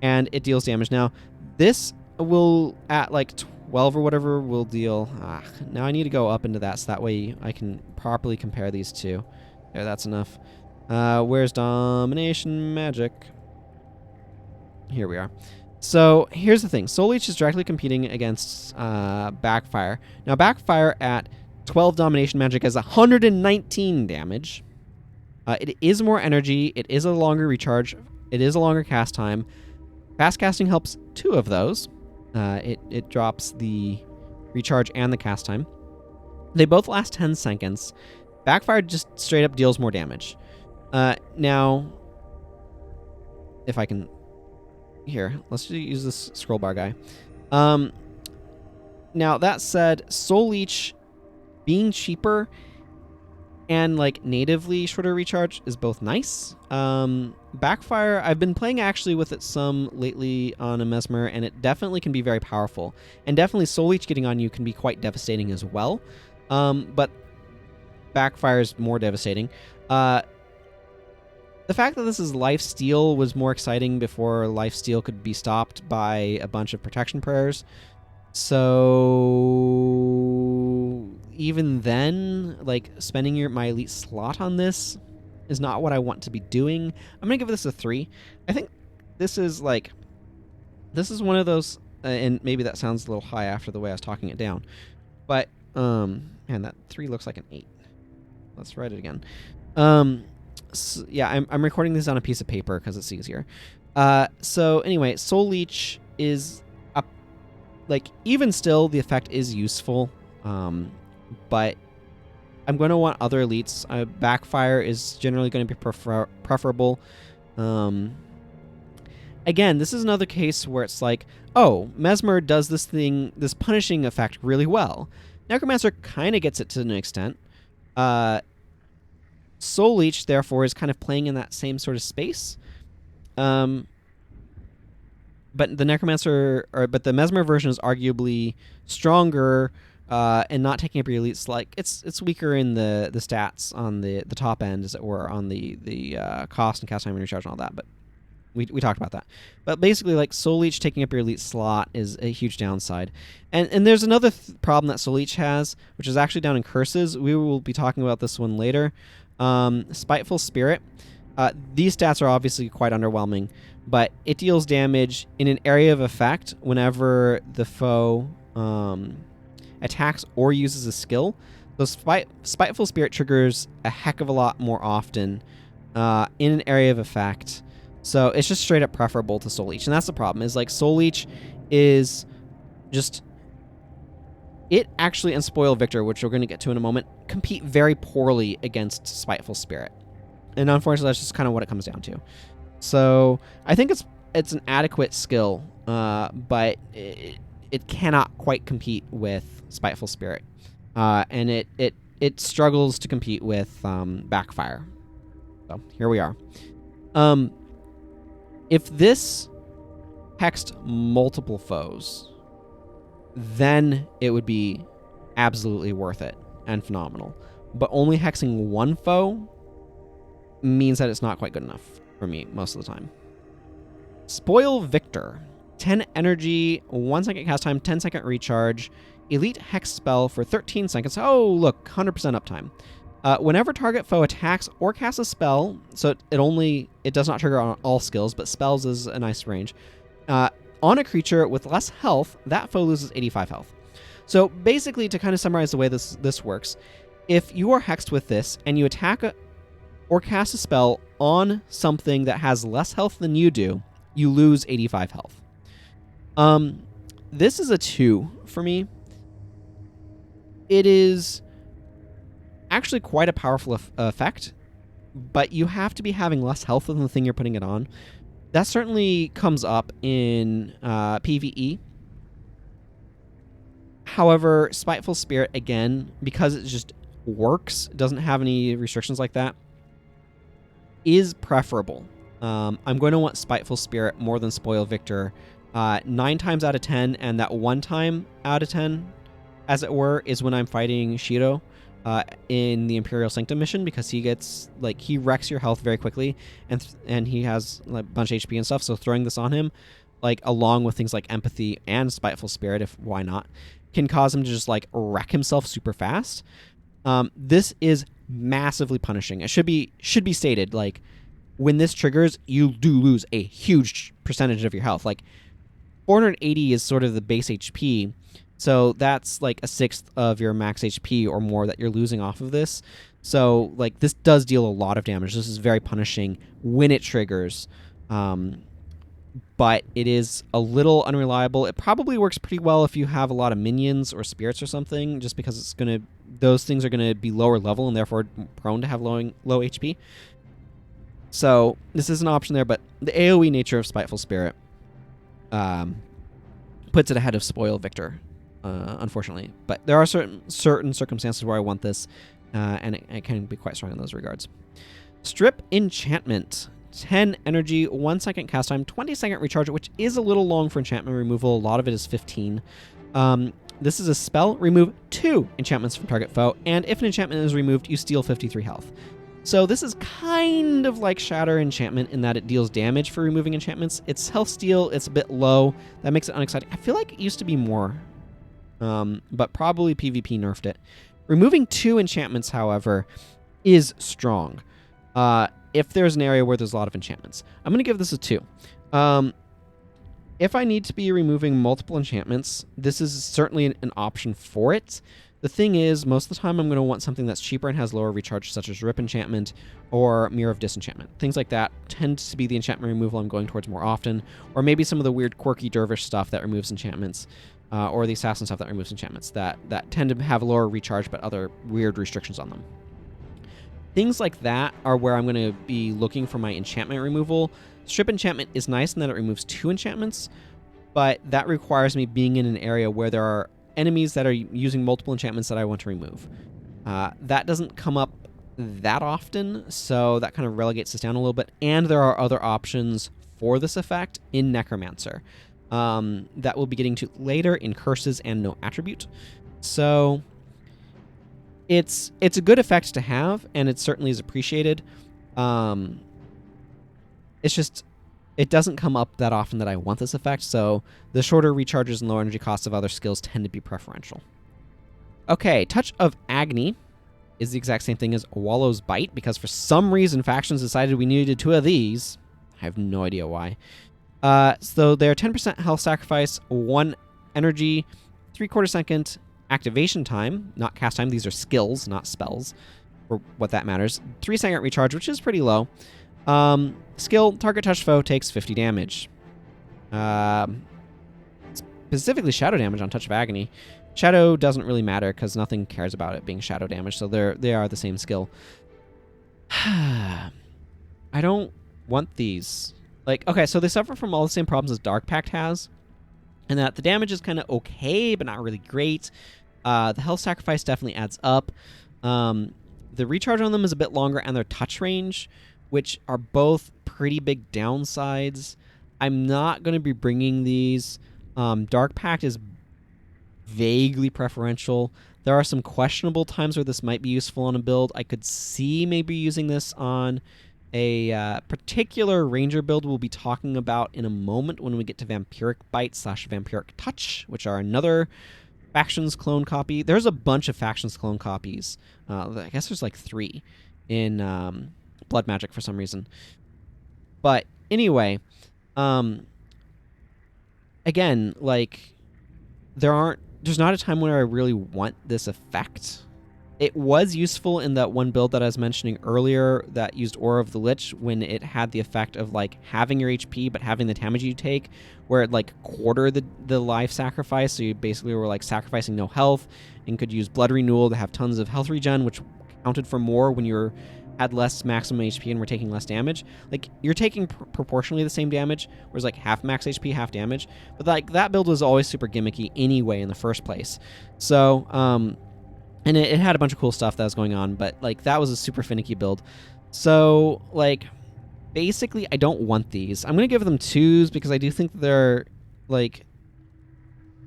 and it deals damage. Now, this will, at like 12 or whatever, will deal... now I need to go up into that, so that way I can properly compare these two. There, that's enough. Where's Domination Magic? Here we are. So here's the thing. Soul Leech is directly competing against Backfire. Now Backfire at 12 Domination Magic has 119 damage. It is more energy. It is a longer recharge. It is a longer cast time. Fast casting helps 2 of those. It drops the recharge and the cast time. They both last 10 seconds. Backfire just straight up deals more damage. Now, if I can... Here, let's just use this scroll bar guy. Now, that said, Soul Leech being cheaper, and like natively shorter recharge is both nice. Backfire, I've been playing actually with it some lately on a Mesmer, and it definitely can be very powerful. And definitely Soul Leech getting on you can be quite devastating as well. But Backfire is more devastating. The fact that this is Lifesteal was more exciting before Lifesteal could be stopped by a bunch of protection prayers. So even then, like, spending my elite slot on this is not what I want to be doing. I'm going to give this a 3. I think this is one of those, and maybe that sounds a little high after the way I was talking it down, but, man, that 3 looks like an 8. Let's write it again. So, yeah, I'm recording this on a piece of paper because it's easier. So anyway, Soul Leech is even still, the effect is useful, but I'm going to want other elites. Backfire is generally going to be preferable. Again, this is another case where it's like, oh, Mesmer does this punishing effect really well. Necromancer kind of gets it to an extent. Soul Leech, therefore, is kind of playing in that same sort of space. But the Mesmer version is arguably stronger, and not taking up your elites. Like it's weaker in the stats on the top end, as it were, on the cost and cast time and recharge and all that. But we talked about that. But basically, like, Soul Leech taking up your elite slot is a huge downside. And there's another problem that Soul Leech has, which is actually down in curses. We will be talking about this one later. Spiteful Spirit. These stats are obviously quite underwhelming, but it deals damage in an area of effect whenever the foe attacks or uses a skill. So Spiteful Spirit triggers a heck of a lot more often in an area of effect. So it's just straight up preferable to Soul Leech. And that's the problem, is like Soul Leech is just... It actually and Spoil Victor, which we're going to get to in a moment, compete very poorly against Spiteful Spirit. And unfortunately, that's just kind of what it comes down to. So I think it's an adequate skill, but it cannot quite compete with Spiteful Spirit. And it struggles to compete with Backfire. So here we are. If this hexed multiple foes, then it would be absolutely worth it and phenomenal. But only hexing one foe means that it's not quite good enough for me most of the time. Spoil Victor. 10 energy, 1 second cast time, 10 second recharge, elite hex spell for 13 seconds. Oh, look, 100% uptime. Whenever target foe attacks or casts a spell, so it does not trigger on all skills, but spells is a nice range. On a creature with less health, that foe loses 85 health. So basically, to kind of summarize the way this works, if you are hexed with this and you attack or cast a spell on something that has less health than you do, you lose 85 health. This is a 2 for me. It is actually quite a powerful effect, but you have to be having less health than the thing you're putting it on. That certainly comes up in PvE. However, Spiteful Spirit, again, because it just works, doesn't have any restrictions like that, is preferable. I'm going to want Spiteful Spirit more than Spoil Victor 9 times out of 10, and that 1 time out of 10, as it were, is when I'm fighting Shiro in the Imperial Sanctum mission, because he wrecks your health very quickly, and he has like, a bunch of HP and stuff, so throwing this on him, like, along with things like Empathy and Spiteful Spirit, why not, can cause him to just like wreck himself super fast. This is massively punishing. It should be stated, like, when this triggers, you do lose a huge percentage of your health. Like, 480 is sort of the base HP, so that's like a sixth of your max HP or more that you're losing off of this. So, like, this does deal a lot of damage. This is very punishing when it triggers, but it is a little unreliable. It probably works pretty well if you have a lot of minions or spirits or something, just because those things are gonna be lower level and therefore prone to have low HP. So this is an option there, but the AoE nature of Spiteful Spirit puts it ahead of Spoil Victor, unfortunately. But there are certain circumstances where I want this. and it can be quite strong in those regards. Strip Enchantment. 10 energy, 1 second cast time, 20-second recharge, which is a little long for enchantment removal. A lot of it is 15. This is a spell. Remove 2 enchantments from target foe, and if an enchantment is removed, you steal 53 health. So this is kind of like Shatter Enchantment in that it deals damage for removing enchantments. It's health steal. It's a bit low. That makes it unexciting. I feel like it used to be more, but probably PvP nerfed it. Removing 2 enchantments, however, is strong. If there's an area where there's a lot of enchantments. I'm going to give this a 2. If I need to be removing multiple enchantments, this is certainly an option for it. The thing is, most of the time I'm going to want something that's cheaper and has lower recharge, such as Rip Enchantment or Mirror of Disenchantment. Things like that tend to be the enchantment removal I'm going towards more often, or maybe some of the weird quirky dervish stuff that removes enchantments, or the assassin stuff that removes enchantments that tend to have lower recharge but other weird restrictions on them. Things like that are where I'm going to be looking for my enchantment removal. Strip Enchantment is nice in that it removes 2 enchantments, but that requires me being in an area where there are enemies that are using multiple enchantments that I want to remove. That doesn't come up that often, so that kind of relegates this down a little bit. And there are other options for this effect in Necromancer that we'll be getting to later in Curses and No Attribute. So it's a good effect to have, and it certainly is appreciated. It's just, it doesn't come up that often that I want this effect, so the shorter recharges and lower energy costs of other skills tend to be preferential. Okay, Touch of Agony is the exact same thing as Wallow's Bite, because for some reason factions decided we needed 2 of these. I have no idea why. So they're 10% health sacrifice, 1 energy, 3/4 second activation time, not cast time. These are skills, not spells, for what that matters. 3-second recharge, which is pretty low. Skill, target touch foe takes 50 damage. Specifically shadow damage on Touch of Agony. Shadow doesn't really matter because nothing cares about it being shadow damage, so they are the same skill. I don't want these. Like, okay, so they suffer from all the same problems as Dark Pact has, and that the damage is kind of okay, but not really great. The health sacrifice definitely adds up. The recharge on them is a bit longer, and their touch range, which are both pretty big downsides. I'm not going to be bringing these. Dark Pact is vaguely preferential. There are some questionable times where this might be useful on a build. I could see maybe using this on a particular ranger build we'll be talking about in a moment when we get to Vampiric Bite / Vampiric Touch, which are another factions clone copy. There's a bunch of factions clone copies. I guess there's like 3 in Blood Magic for some reason. But anyway, again, like, there's not a time where I really want this effect. It was useful in that one build that I was mentioning earlier that used Aura of the Lich, when it had the effect of like having your HP but having the damage you take, where it like quartered the life sacrifice, so you basically were like sacrificing no health and could use Blood Renewal to have tons of health regen, which counted for more when you had less maximum HP and were taking less damage. Like, you're taking proportionally the same damage, whereas like half max HP, half damage. But like that build was always super gimmicky anyway in the first place. So, and it had a bunch of cool stuff that was going on, but like that was a super finicky build. So like, basically I don't want these. I'm going to give them 2s because I do think they're like,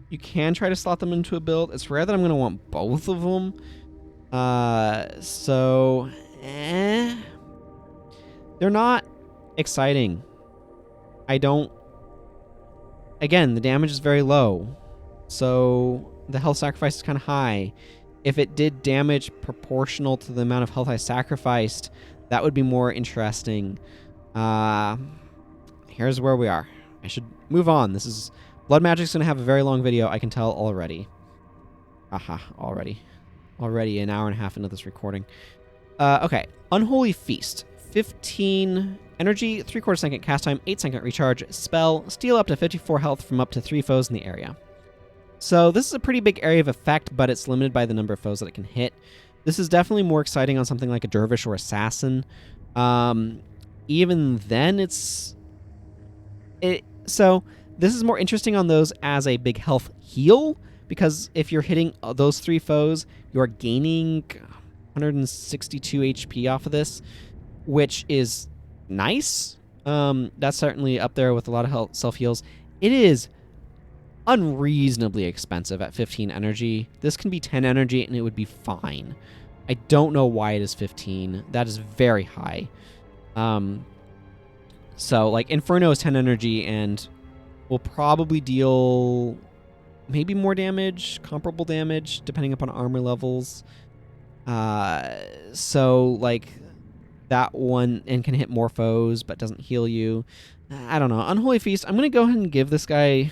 you can try to slot them into a build. It's rare that I'm going to want both of them. They're not exciting. Again, the damage is very low, so the health sacrifice is kind of high. If it did damage proportional to the amount of health I sacrificed, that would be more interesting. Here's where we are. I should move on. Blood Magic's going to have a very long video, I can tell already. Already an hour and a half into this recording. Okay, Unholy Feast. 15 energy, 3/4 second cast time, 8-second recharge, spell, steal up to 54 health from up to 3 foes in the area. So this is a pretty big area of effect, but it's limited by the number of foes that it can hit. This is definitely more exciting on something like a Dervish or Assassin. Even then, so this is more interesting on those as a big health heal, because if you're hitting those 3 foes, you're gaining 162 HP off of this, which is nice. That's certainly up there with a lot of health self-heals. It is unreasonably expensive at 15 energy. This can be 10 energy and it would be fine. I don't know why it is 15. That is very high. So like Inferno is 10 energy and will probably deal maybe more damage, comparable damage, depending upon armor levels. So like that one, and can hit more foes but doesn't heal you. I don't know. Unholy Feast, I'm going to go ahead and give this guy...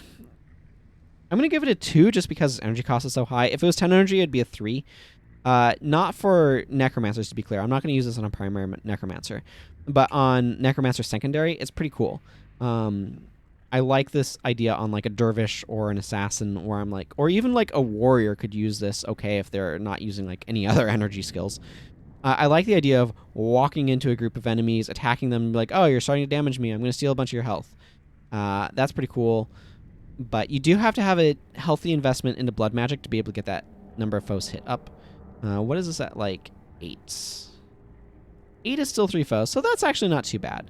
I'm going to give it a 2 just because its energy cost is so high. If it was 10 energy, it'd be a 3. Not for Necromancers, to be clear. I'm not going to use this on a primary Necromancer. But on Necromancer secondary, it's pretty cool. I like this idea on like a Dervish or an Assassin, where I'm like... Or even like a Warrior could use this okay if they're not using like any other energy skills. I like the idea of walking into a group of enemies, attacking them, and be like, oh, you're starting to damage me. I'm going to steal a bunch of your health. That's pretty cool. But you do have to have a healthy investment into blood magic to be able to get that number of foes hit up. What is this at, like, 8? 8 is still 3 foes, so that's actually not too bad.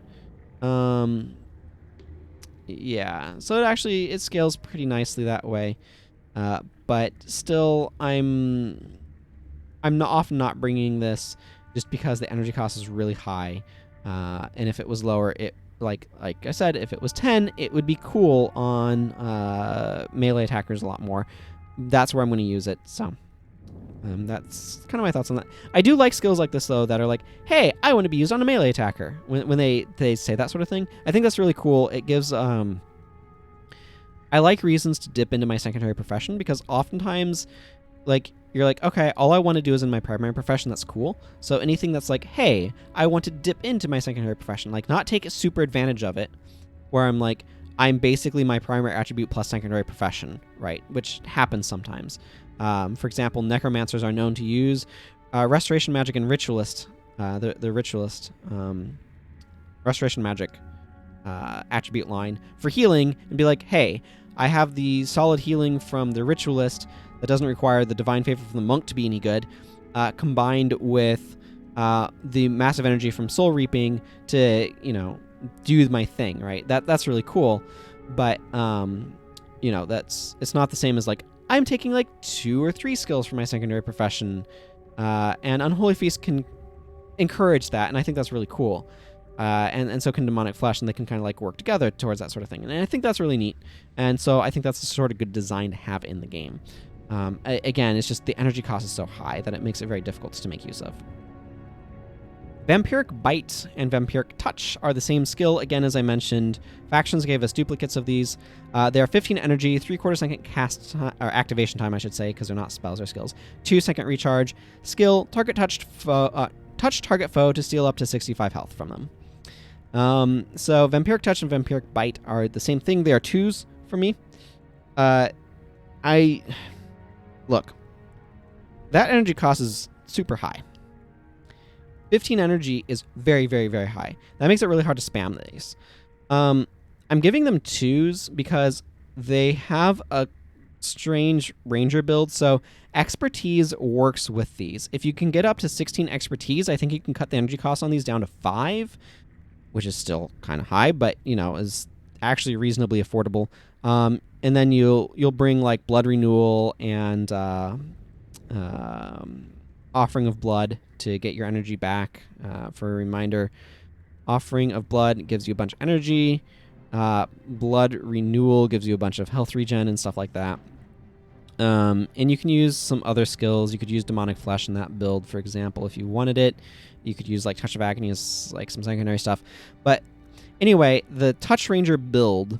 Yeah, so it scales pretty nicely that way. But still, I'm often not bringing this just because the energy cost is really high. And if it was lower, like I said, if it was 10, it would be cool on melee attackers a lot more. That's where I'm going to use it. So that's kind of my thoughts on that. I do like skills like this, though, that are like, hey, I want to be used on a melee attacker. When they say that sort of thing, I think that's really cool. It gives... I like reasons to dip into my secondary profession, because oftentimes, like, you're like, okay, all I want to do is in my primary profession. That's cool. So anything that's like, hey, I want to dip into my secondary profession, like not take super advantage of it, where I'm like, I'm basically my primary attribute plus secondary profession, right? Which happens sometimes. For example, Necromancers are known to use Restoration Magic and Ritualist, the Ritualist Restoration Magic attribute line for healing, and be like, hey, I have the solid healing from the Ritualist that doesn't require the Divine Favor from the Monk to be any good, combined with the massive energy from Soul Reaping to, do my thing, right? That's really cool, but, it's not the same as, like, I'm taking, like, 2 or 3 skills from my secondary profession, and Unholy Feast can encourage that, and I think that's really cool. And so can Demonic Flesh, and they can kind of like work together towards that sort of thing. And I think that's really neat. And so I think that's a sort of good design to have in the game. Again, it's just the energy cost is so high that it makes it very difficult to make use of. Vampiric Bite and Vampiric Touch are the same skill, again, as I mentioned. Factions gave us duplicates of these. They are 15 energy, 3/4 second cast or activation time, I should say, because they're not spells or skills. 2-second recharge. Skill, target touch target foe to steal up to 65 health from them. So Vampiric Touch and Vampiric Bite are the same thing. They are 2s for me. Look, that energy cost is super high. 15 energy is very, very, very high. That makes it really hard to spam these. I'm giving them 2s because they have a strange ranger build, so expertise works with these. If you can get up to 16 expertise, I think you can cut the energy cost on these down to 5, which is still kind of high, but is actually reasonably affordable. And then you'll bring like Blood Renewal and Offering of Blood to get your energy back. For a reminder, Offering of Blood gives you a bunch of energy. Blood Renewal gives you a bunch of health regen and stuff like that. And you can use some other skills. You could use Demonic Flesh in that build, for example, if you wanted it. You could use like Touch of Agony as like some secondary stuff. But anyway, the Touch Ranger build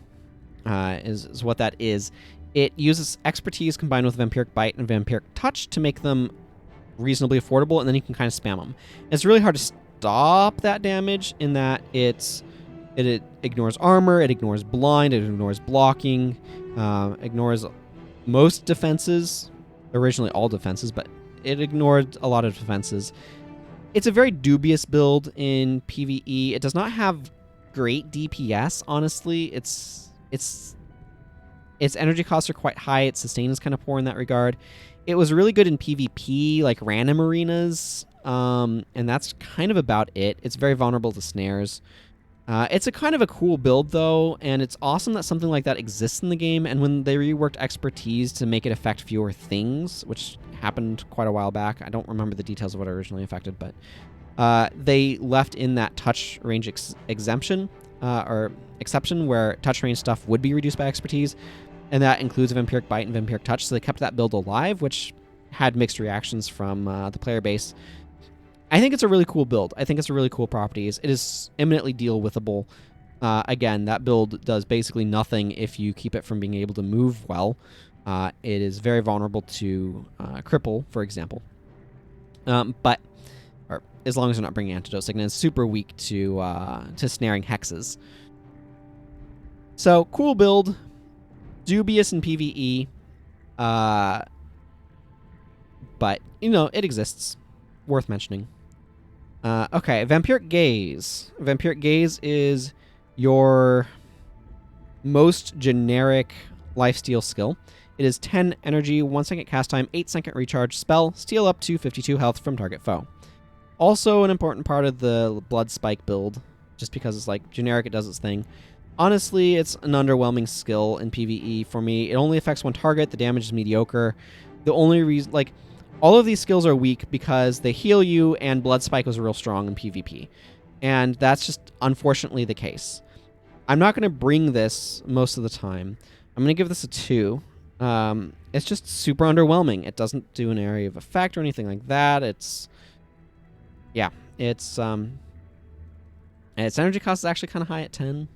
is what that is. It uses expertise combined with Vampiric Bite and Vampiric Touch to make them reasonably affordable, and then you can kind of spam them. It's really hard to stop that damage in that it ignores armor, it ignores blind, it ignores blocking, ignores most defenses, originally all defenses, but it ignored a lot of defenses. It's a very dubious build in PvE. It does not have great DPS, honestly. Its energy costs are quite high. Its sustain is kind of poor in that regard. It was really good in PvP, like random arenas, and that's kind of about it. It's very vulnerable to snares. It's a kind of a cool build, though, and it's awesome that something like that exists in the game, and when they reworked Expertise to make it affect fewer things, which happened quite a while back, I don't remember the details of what it originally affected, but they left in that touch range exemption, or exception, where touch range stuff would be reduced by Expertise, and that includes Vampiric Bite and Vampiric Touch, so they kept that build alive, which had mixed reactions from the player base. I think it's a really cool build. I think it's a really cool properties. It is eminently deal-withable. Again, that build does basically nothing if you keep it from being able to move well. It is very vulnerable to cripple, for example. But as long as you're not bringing Antidote Signet, it's super weak to snaring hexes. So, cool build. Dubious in PvE. But, it exists. Worth mentioning. Okay, Vampiric Gaze. Vampiric Gaze is your most generic lifesteal skill. It is 10 energy, 1 second cast time, 8 second recharge spell, steal up to 52 health from target foe. Also an important part of the Blood Spike build, just because it's like generic, it does its thing. Honestly, it's an underwhelming skill in PvE for me. It only affects one target, the damage is mediocre. The only reason, all of these skills are weak because they heal you, and Blood Spike was real strong in PvP. And that's just unfortunately the case. I'm not going to bring this most of the time. I'm going to give this a 2. It's just super underwhelming. It doesn't do an area of effect or anything like that. Its energy cost is actually kind of high at 10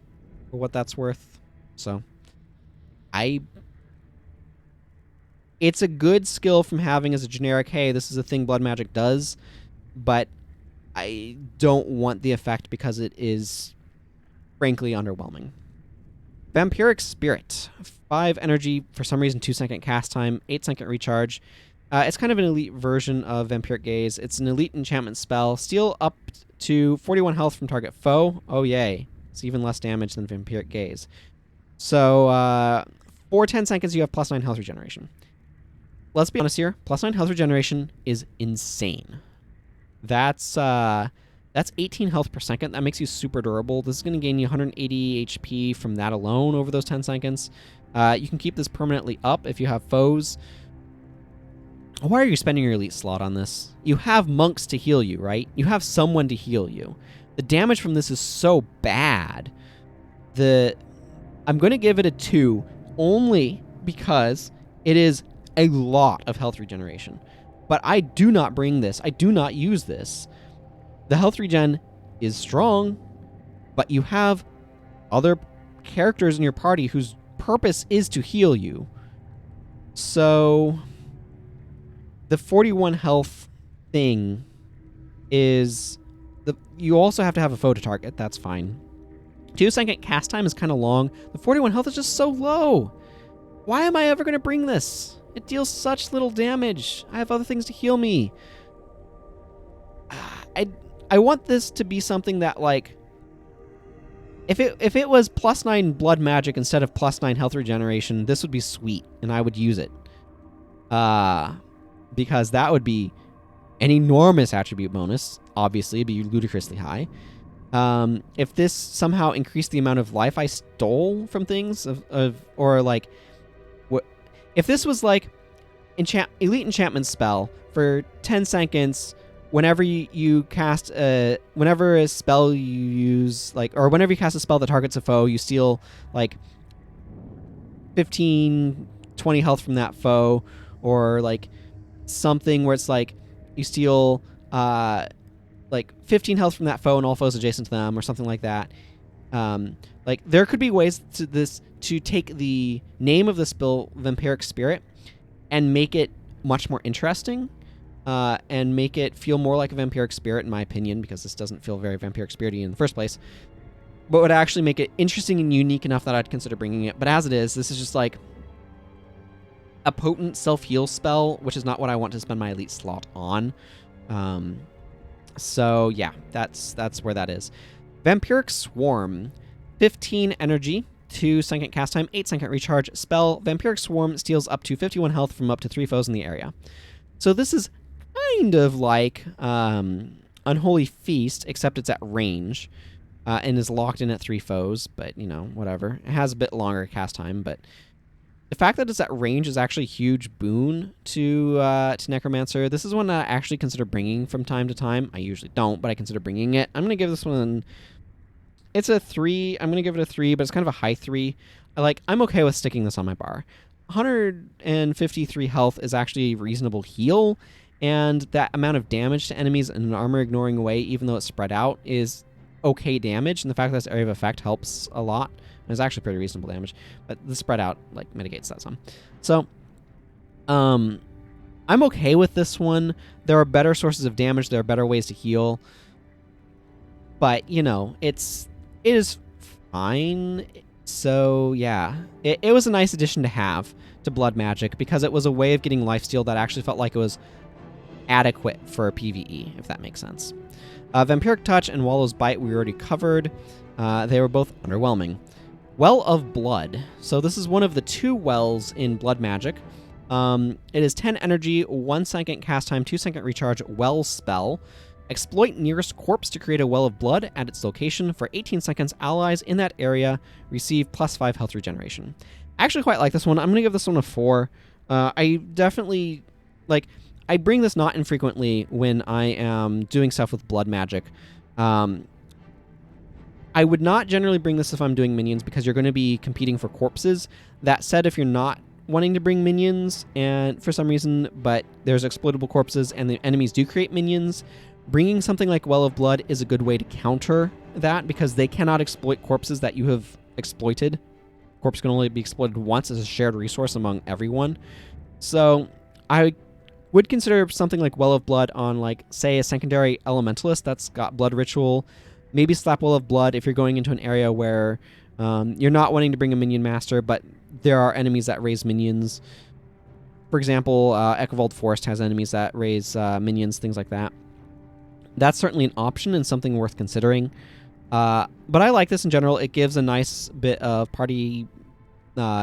for what that's worth. So, it's a good skill from having as a generic, hey, this is a thing blood magic does, but I don't want the effect because it is, frankly, underwhelming. Vampiric Spirit. 5 energy, for some reason 2 second cast time, 8 second recharge. It's kind of an elite version of Vampiric Gaze. It's an elite enchantment spell. Steal up to 41 health from target foe. Oh, yay. It's even less damage than Vampiric Gaze. So, for 10 seconds, you have +9 health regeneration. Let's be honest here. +9 health regeneration is insane. That's 18 health per second. That makes you super durable. This is going to gain you 180 HP from that alone over those 10 seconds. You can keep this permanently up if you have foes. Why are you spending your elite slot on this? You have monks to heal you, right? You have someone to heal you. The damage from this is so bad. I'm going to give it a 2 only because it is a lot of health regeneration. But I do not bring this. I do not use this. The health regen is strong, but you have other characters in your party whose purpose is to heal you. So the 41 health thing is you also have to have a foe to target. That's fine. 2 second cast time is kind of long. The 41 health is just so low. Why am I ever going to bring this? It deals such little damage. I have other things to heal me. I want this to be something that, if it was +9 blood magic instead of +9 health regeneration, this would be sweet, and I would use it. Because that would be an enormous attribute bonus. Obviously, it'd be ludicrously high. If this somehow increased the amount of life I stole from things, if this was like elite enchantment spell for 10 seconds, whenever you cast whenever a spell you use, or whenever you cast a spell that targets a foe, you steal 15, 20 health from that foe, or something where it's you steal 15 health from that foe and all foes adjacent to them, or something like that. There could be ways to take the name of the spell, Vampiric Spirit, and make it much more interesting, and make it feel more like a Vampiric Spirit, in my opinion, because this doesn't feel very Vampiric Spirit-y in the first place, but would actually make it interesting and unique enough that I'd consider bringing it. But as it is, this is just a potent self-heal spell, which is not what I want to spend my elite slot on. So yeah, that's where that is. Vampiric Swarm. 15 energy, 2 second cast time, 8 second recharge spell. Vampiric Swarm steals up to 51 health from up to 3 foes in the area. So this is kind of like Unholy Feast, except it's at range and is locked in at 3 foes, but, you know, whatever. It has a bit longer cast time, but the fact that it's at range is actually a huge boon to Necromancer. This is one I actually consider bringing from time to time. I usually don't, but I consider bringing it. I'm going to give this one... It's a 3. I'm going to give it a 3, but it's kind of a high 3. I'm okay with sticking this on my bar. 153 health is actually a reasonable heal, and that amount of damage to enemies in an armor-ignoring way, even though it's spread out, is okay damage, and the fact that this area of effect helps a lot. It's actually pretty reasonable damage, but the spread out mitigates that some. So, I'm okay with this one. There are better sources of damage. There are better ways to heal, but you know, it is fine. So yeah, it was a nice addition to have to Blood Magic because it was a way of getting lifesteal that actually felt like it was adequate for PvE, if that makes sense. Vampiric Touch and Wallow's Bite we already covered. They were both underwhelming. Well of Blood. So this is one of the 2 wells in Blood Magic. It is 10 energy, 1 second cast time, 2 second recharge well spell. Exploit nearest corpse to create a well of blood at its location for 18 seconds. Allies in that area receive +5 health regeneration. I actually quite like this one. I'm going to give this one a 4. I definitely, I bring this not infrequently when I am doing stuff with Blood Magic. I would not generally bring this if I'm doing minions because you're going to be competing for corpses. That said, if you're not wanting to bring minions and for some reason, but there's exploitable corpses and the enemies do create minions, bringing something like Well of Blood is a good way to counter that because they cannot exploit corpses that you have exploited. Corpse can only be exploited once as a shared resource among everyone. So I would consider something like Well of Blood on, say, a secondary elementalist that's got Blood Ritual. Maybe slap Well of Blood if you're going into an area where you're not wanting to bring a minion master, but there are enemies that raise minions. For example, Echovold Forest has enemies that raise minions, things like that. That's certainly an option and something worth considering. But I like this in general. It gives a nice bit of party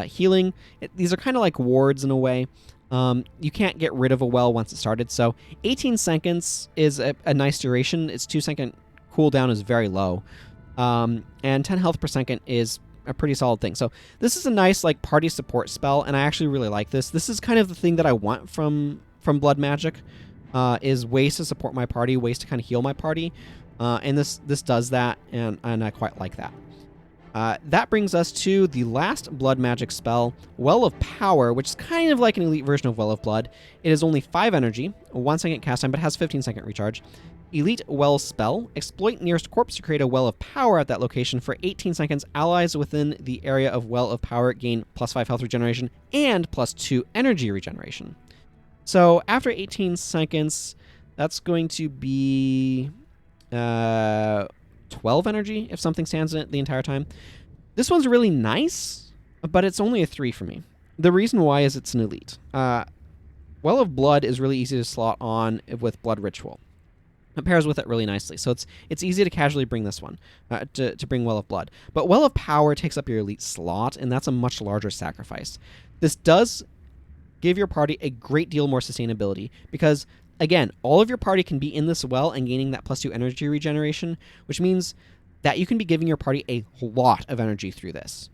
healing. These are kind of like wards in a way. You can't get rid of a well once it started, so 18 seconds is a nice duration. Its 2-second cooldown is very low. And 10 health per second is a pretty solid thing. So this is a nice party support spell, and I actually really like this. This is kind of the thing that I want from Blood Magic, is ways to support my party, ways to kind of heal my party. And this does that, and I quite like that. That brings us to the last Blood Magic spell, Well of Power, which is kind of like an elite version of Well of Blood. It is only 5 energy, 1 second cast time, but has 15 second recharge. Elite Well spell. Exploit nearest corpse to create a Well of Power at that location for 18 seconds. Allies within the area of Well of Power gain +5 health regeneration and +2 energy regeneration. So after 18 seconds, that's going to be 12 energy if something stands in it the entire time. This one's really nice, but it's only a 3 for me. The reason why is it's an elite. Well of Blood is really easy to slot on with Blood Ritual. It pairs with it really nicely, so it's easy to casually bring this one, to bring Well of Blood. But Well of Power takes up your elite slot, and that's a much larger sacrifice. This does give your party a great deal more sustainability, because, again, all of your party can be in this well and gaining that +2 energy regeneration, which means that you can be giving your party a lot of energy through this.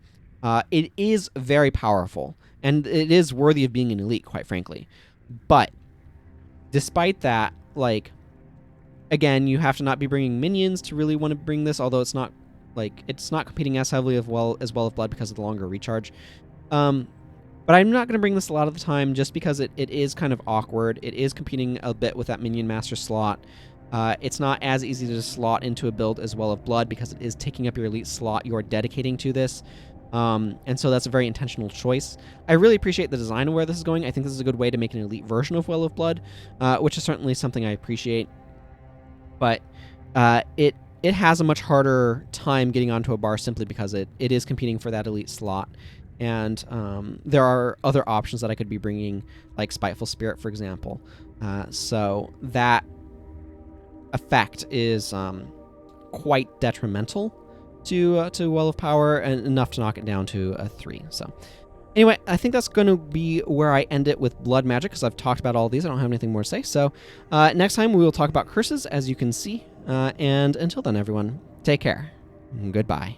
It is very powerful, and it is worthy of being an elite, quite frankly. But despite that, again, you have to not be bringing minions to really want to bring this, although it's not competing as heavily as Well of Blood because of the longer recharge. But I'm not going to bring this a lot of the time just because it is kind of awkward. It is competing a bit with that minion master slot. It's not as easy to slot into a build as Well of Blood because it is taking up your elite slot you are dedicating to this. And so that's a very intentional choice. I really appreciate the design of where this is going. I think this is a good way to make an elite version of Well of Blood, which is certainly something I appreciate. But it has a much harder time getting onto a bar simply because it is competing for that elite slot. And there are other options that I could be bringing, like Spiteful Spirit, for example. So that effect is quite detrimental to Well of Power, and enough to knock it down to a 3. So Anyway, I think that's going to be where I end it with blood magic, because I've talked about all these. I don't have anything more to say. So next time we will talk about curses, as you can see. And until then, everyone, take care. Goodbye.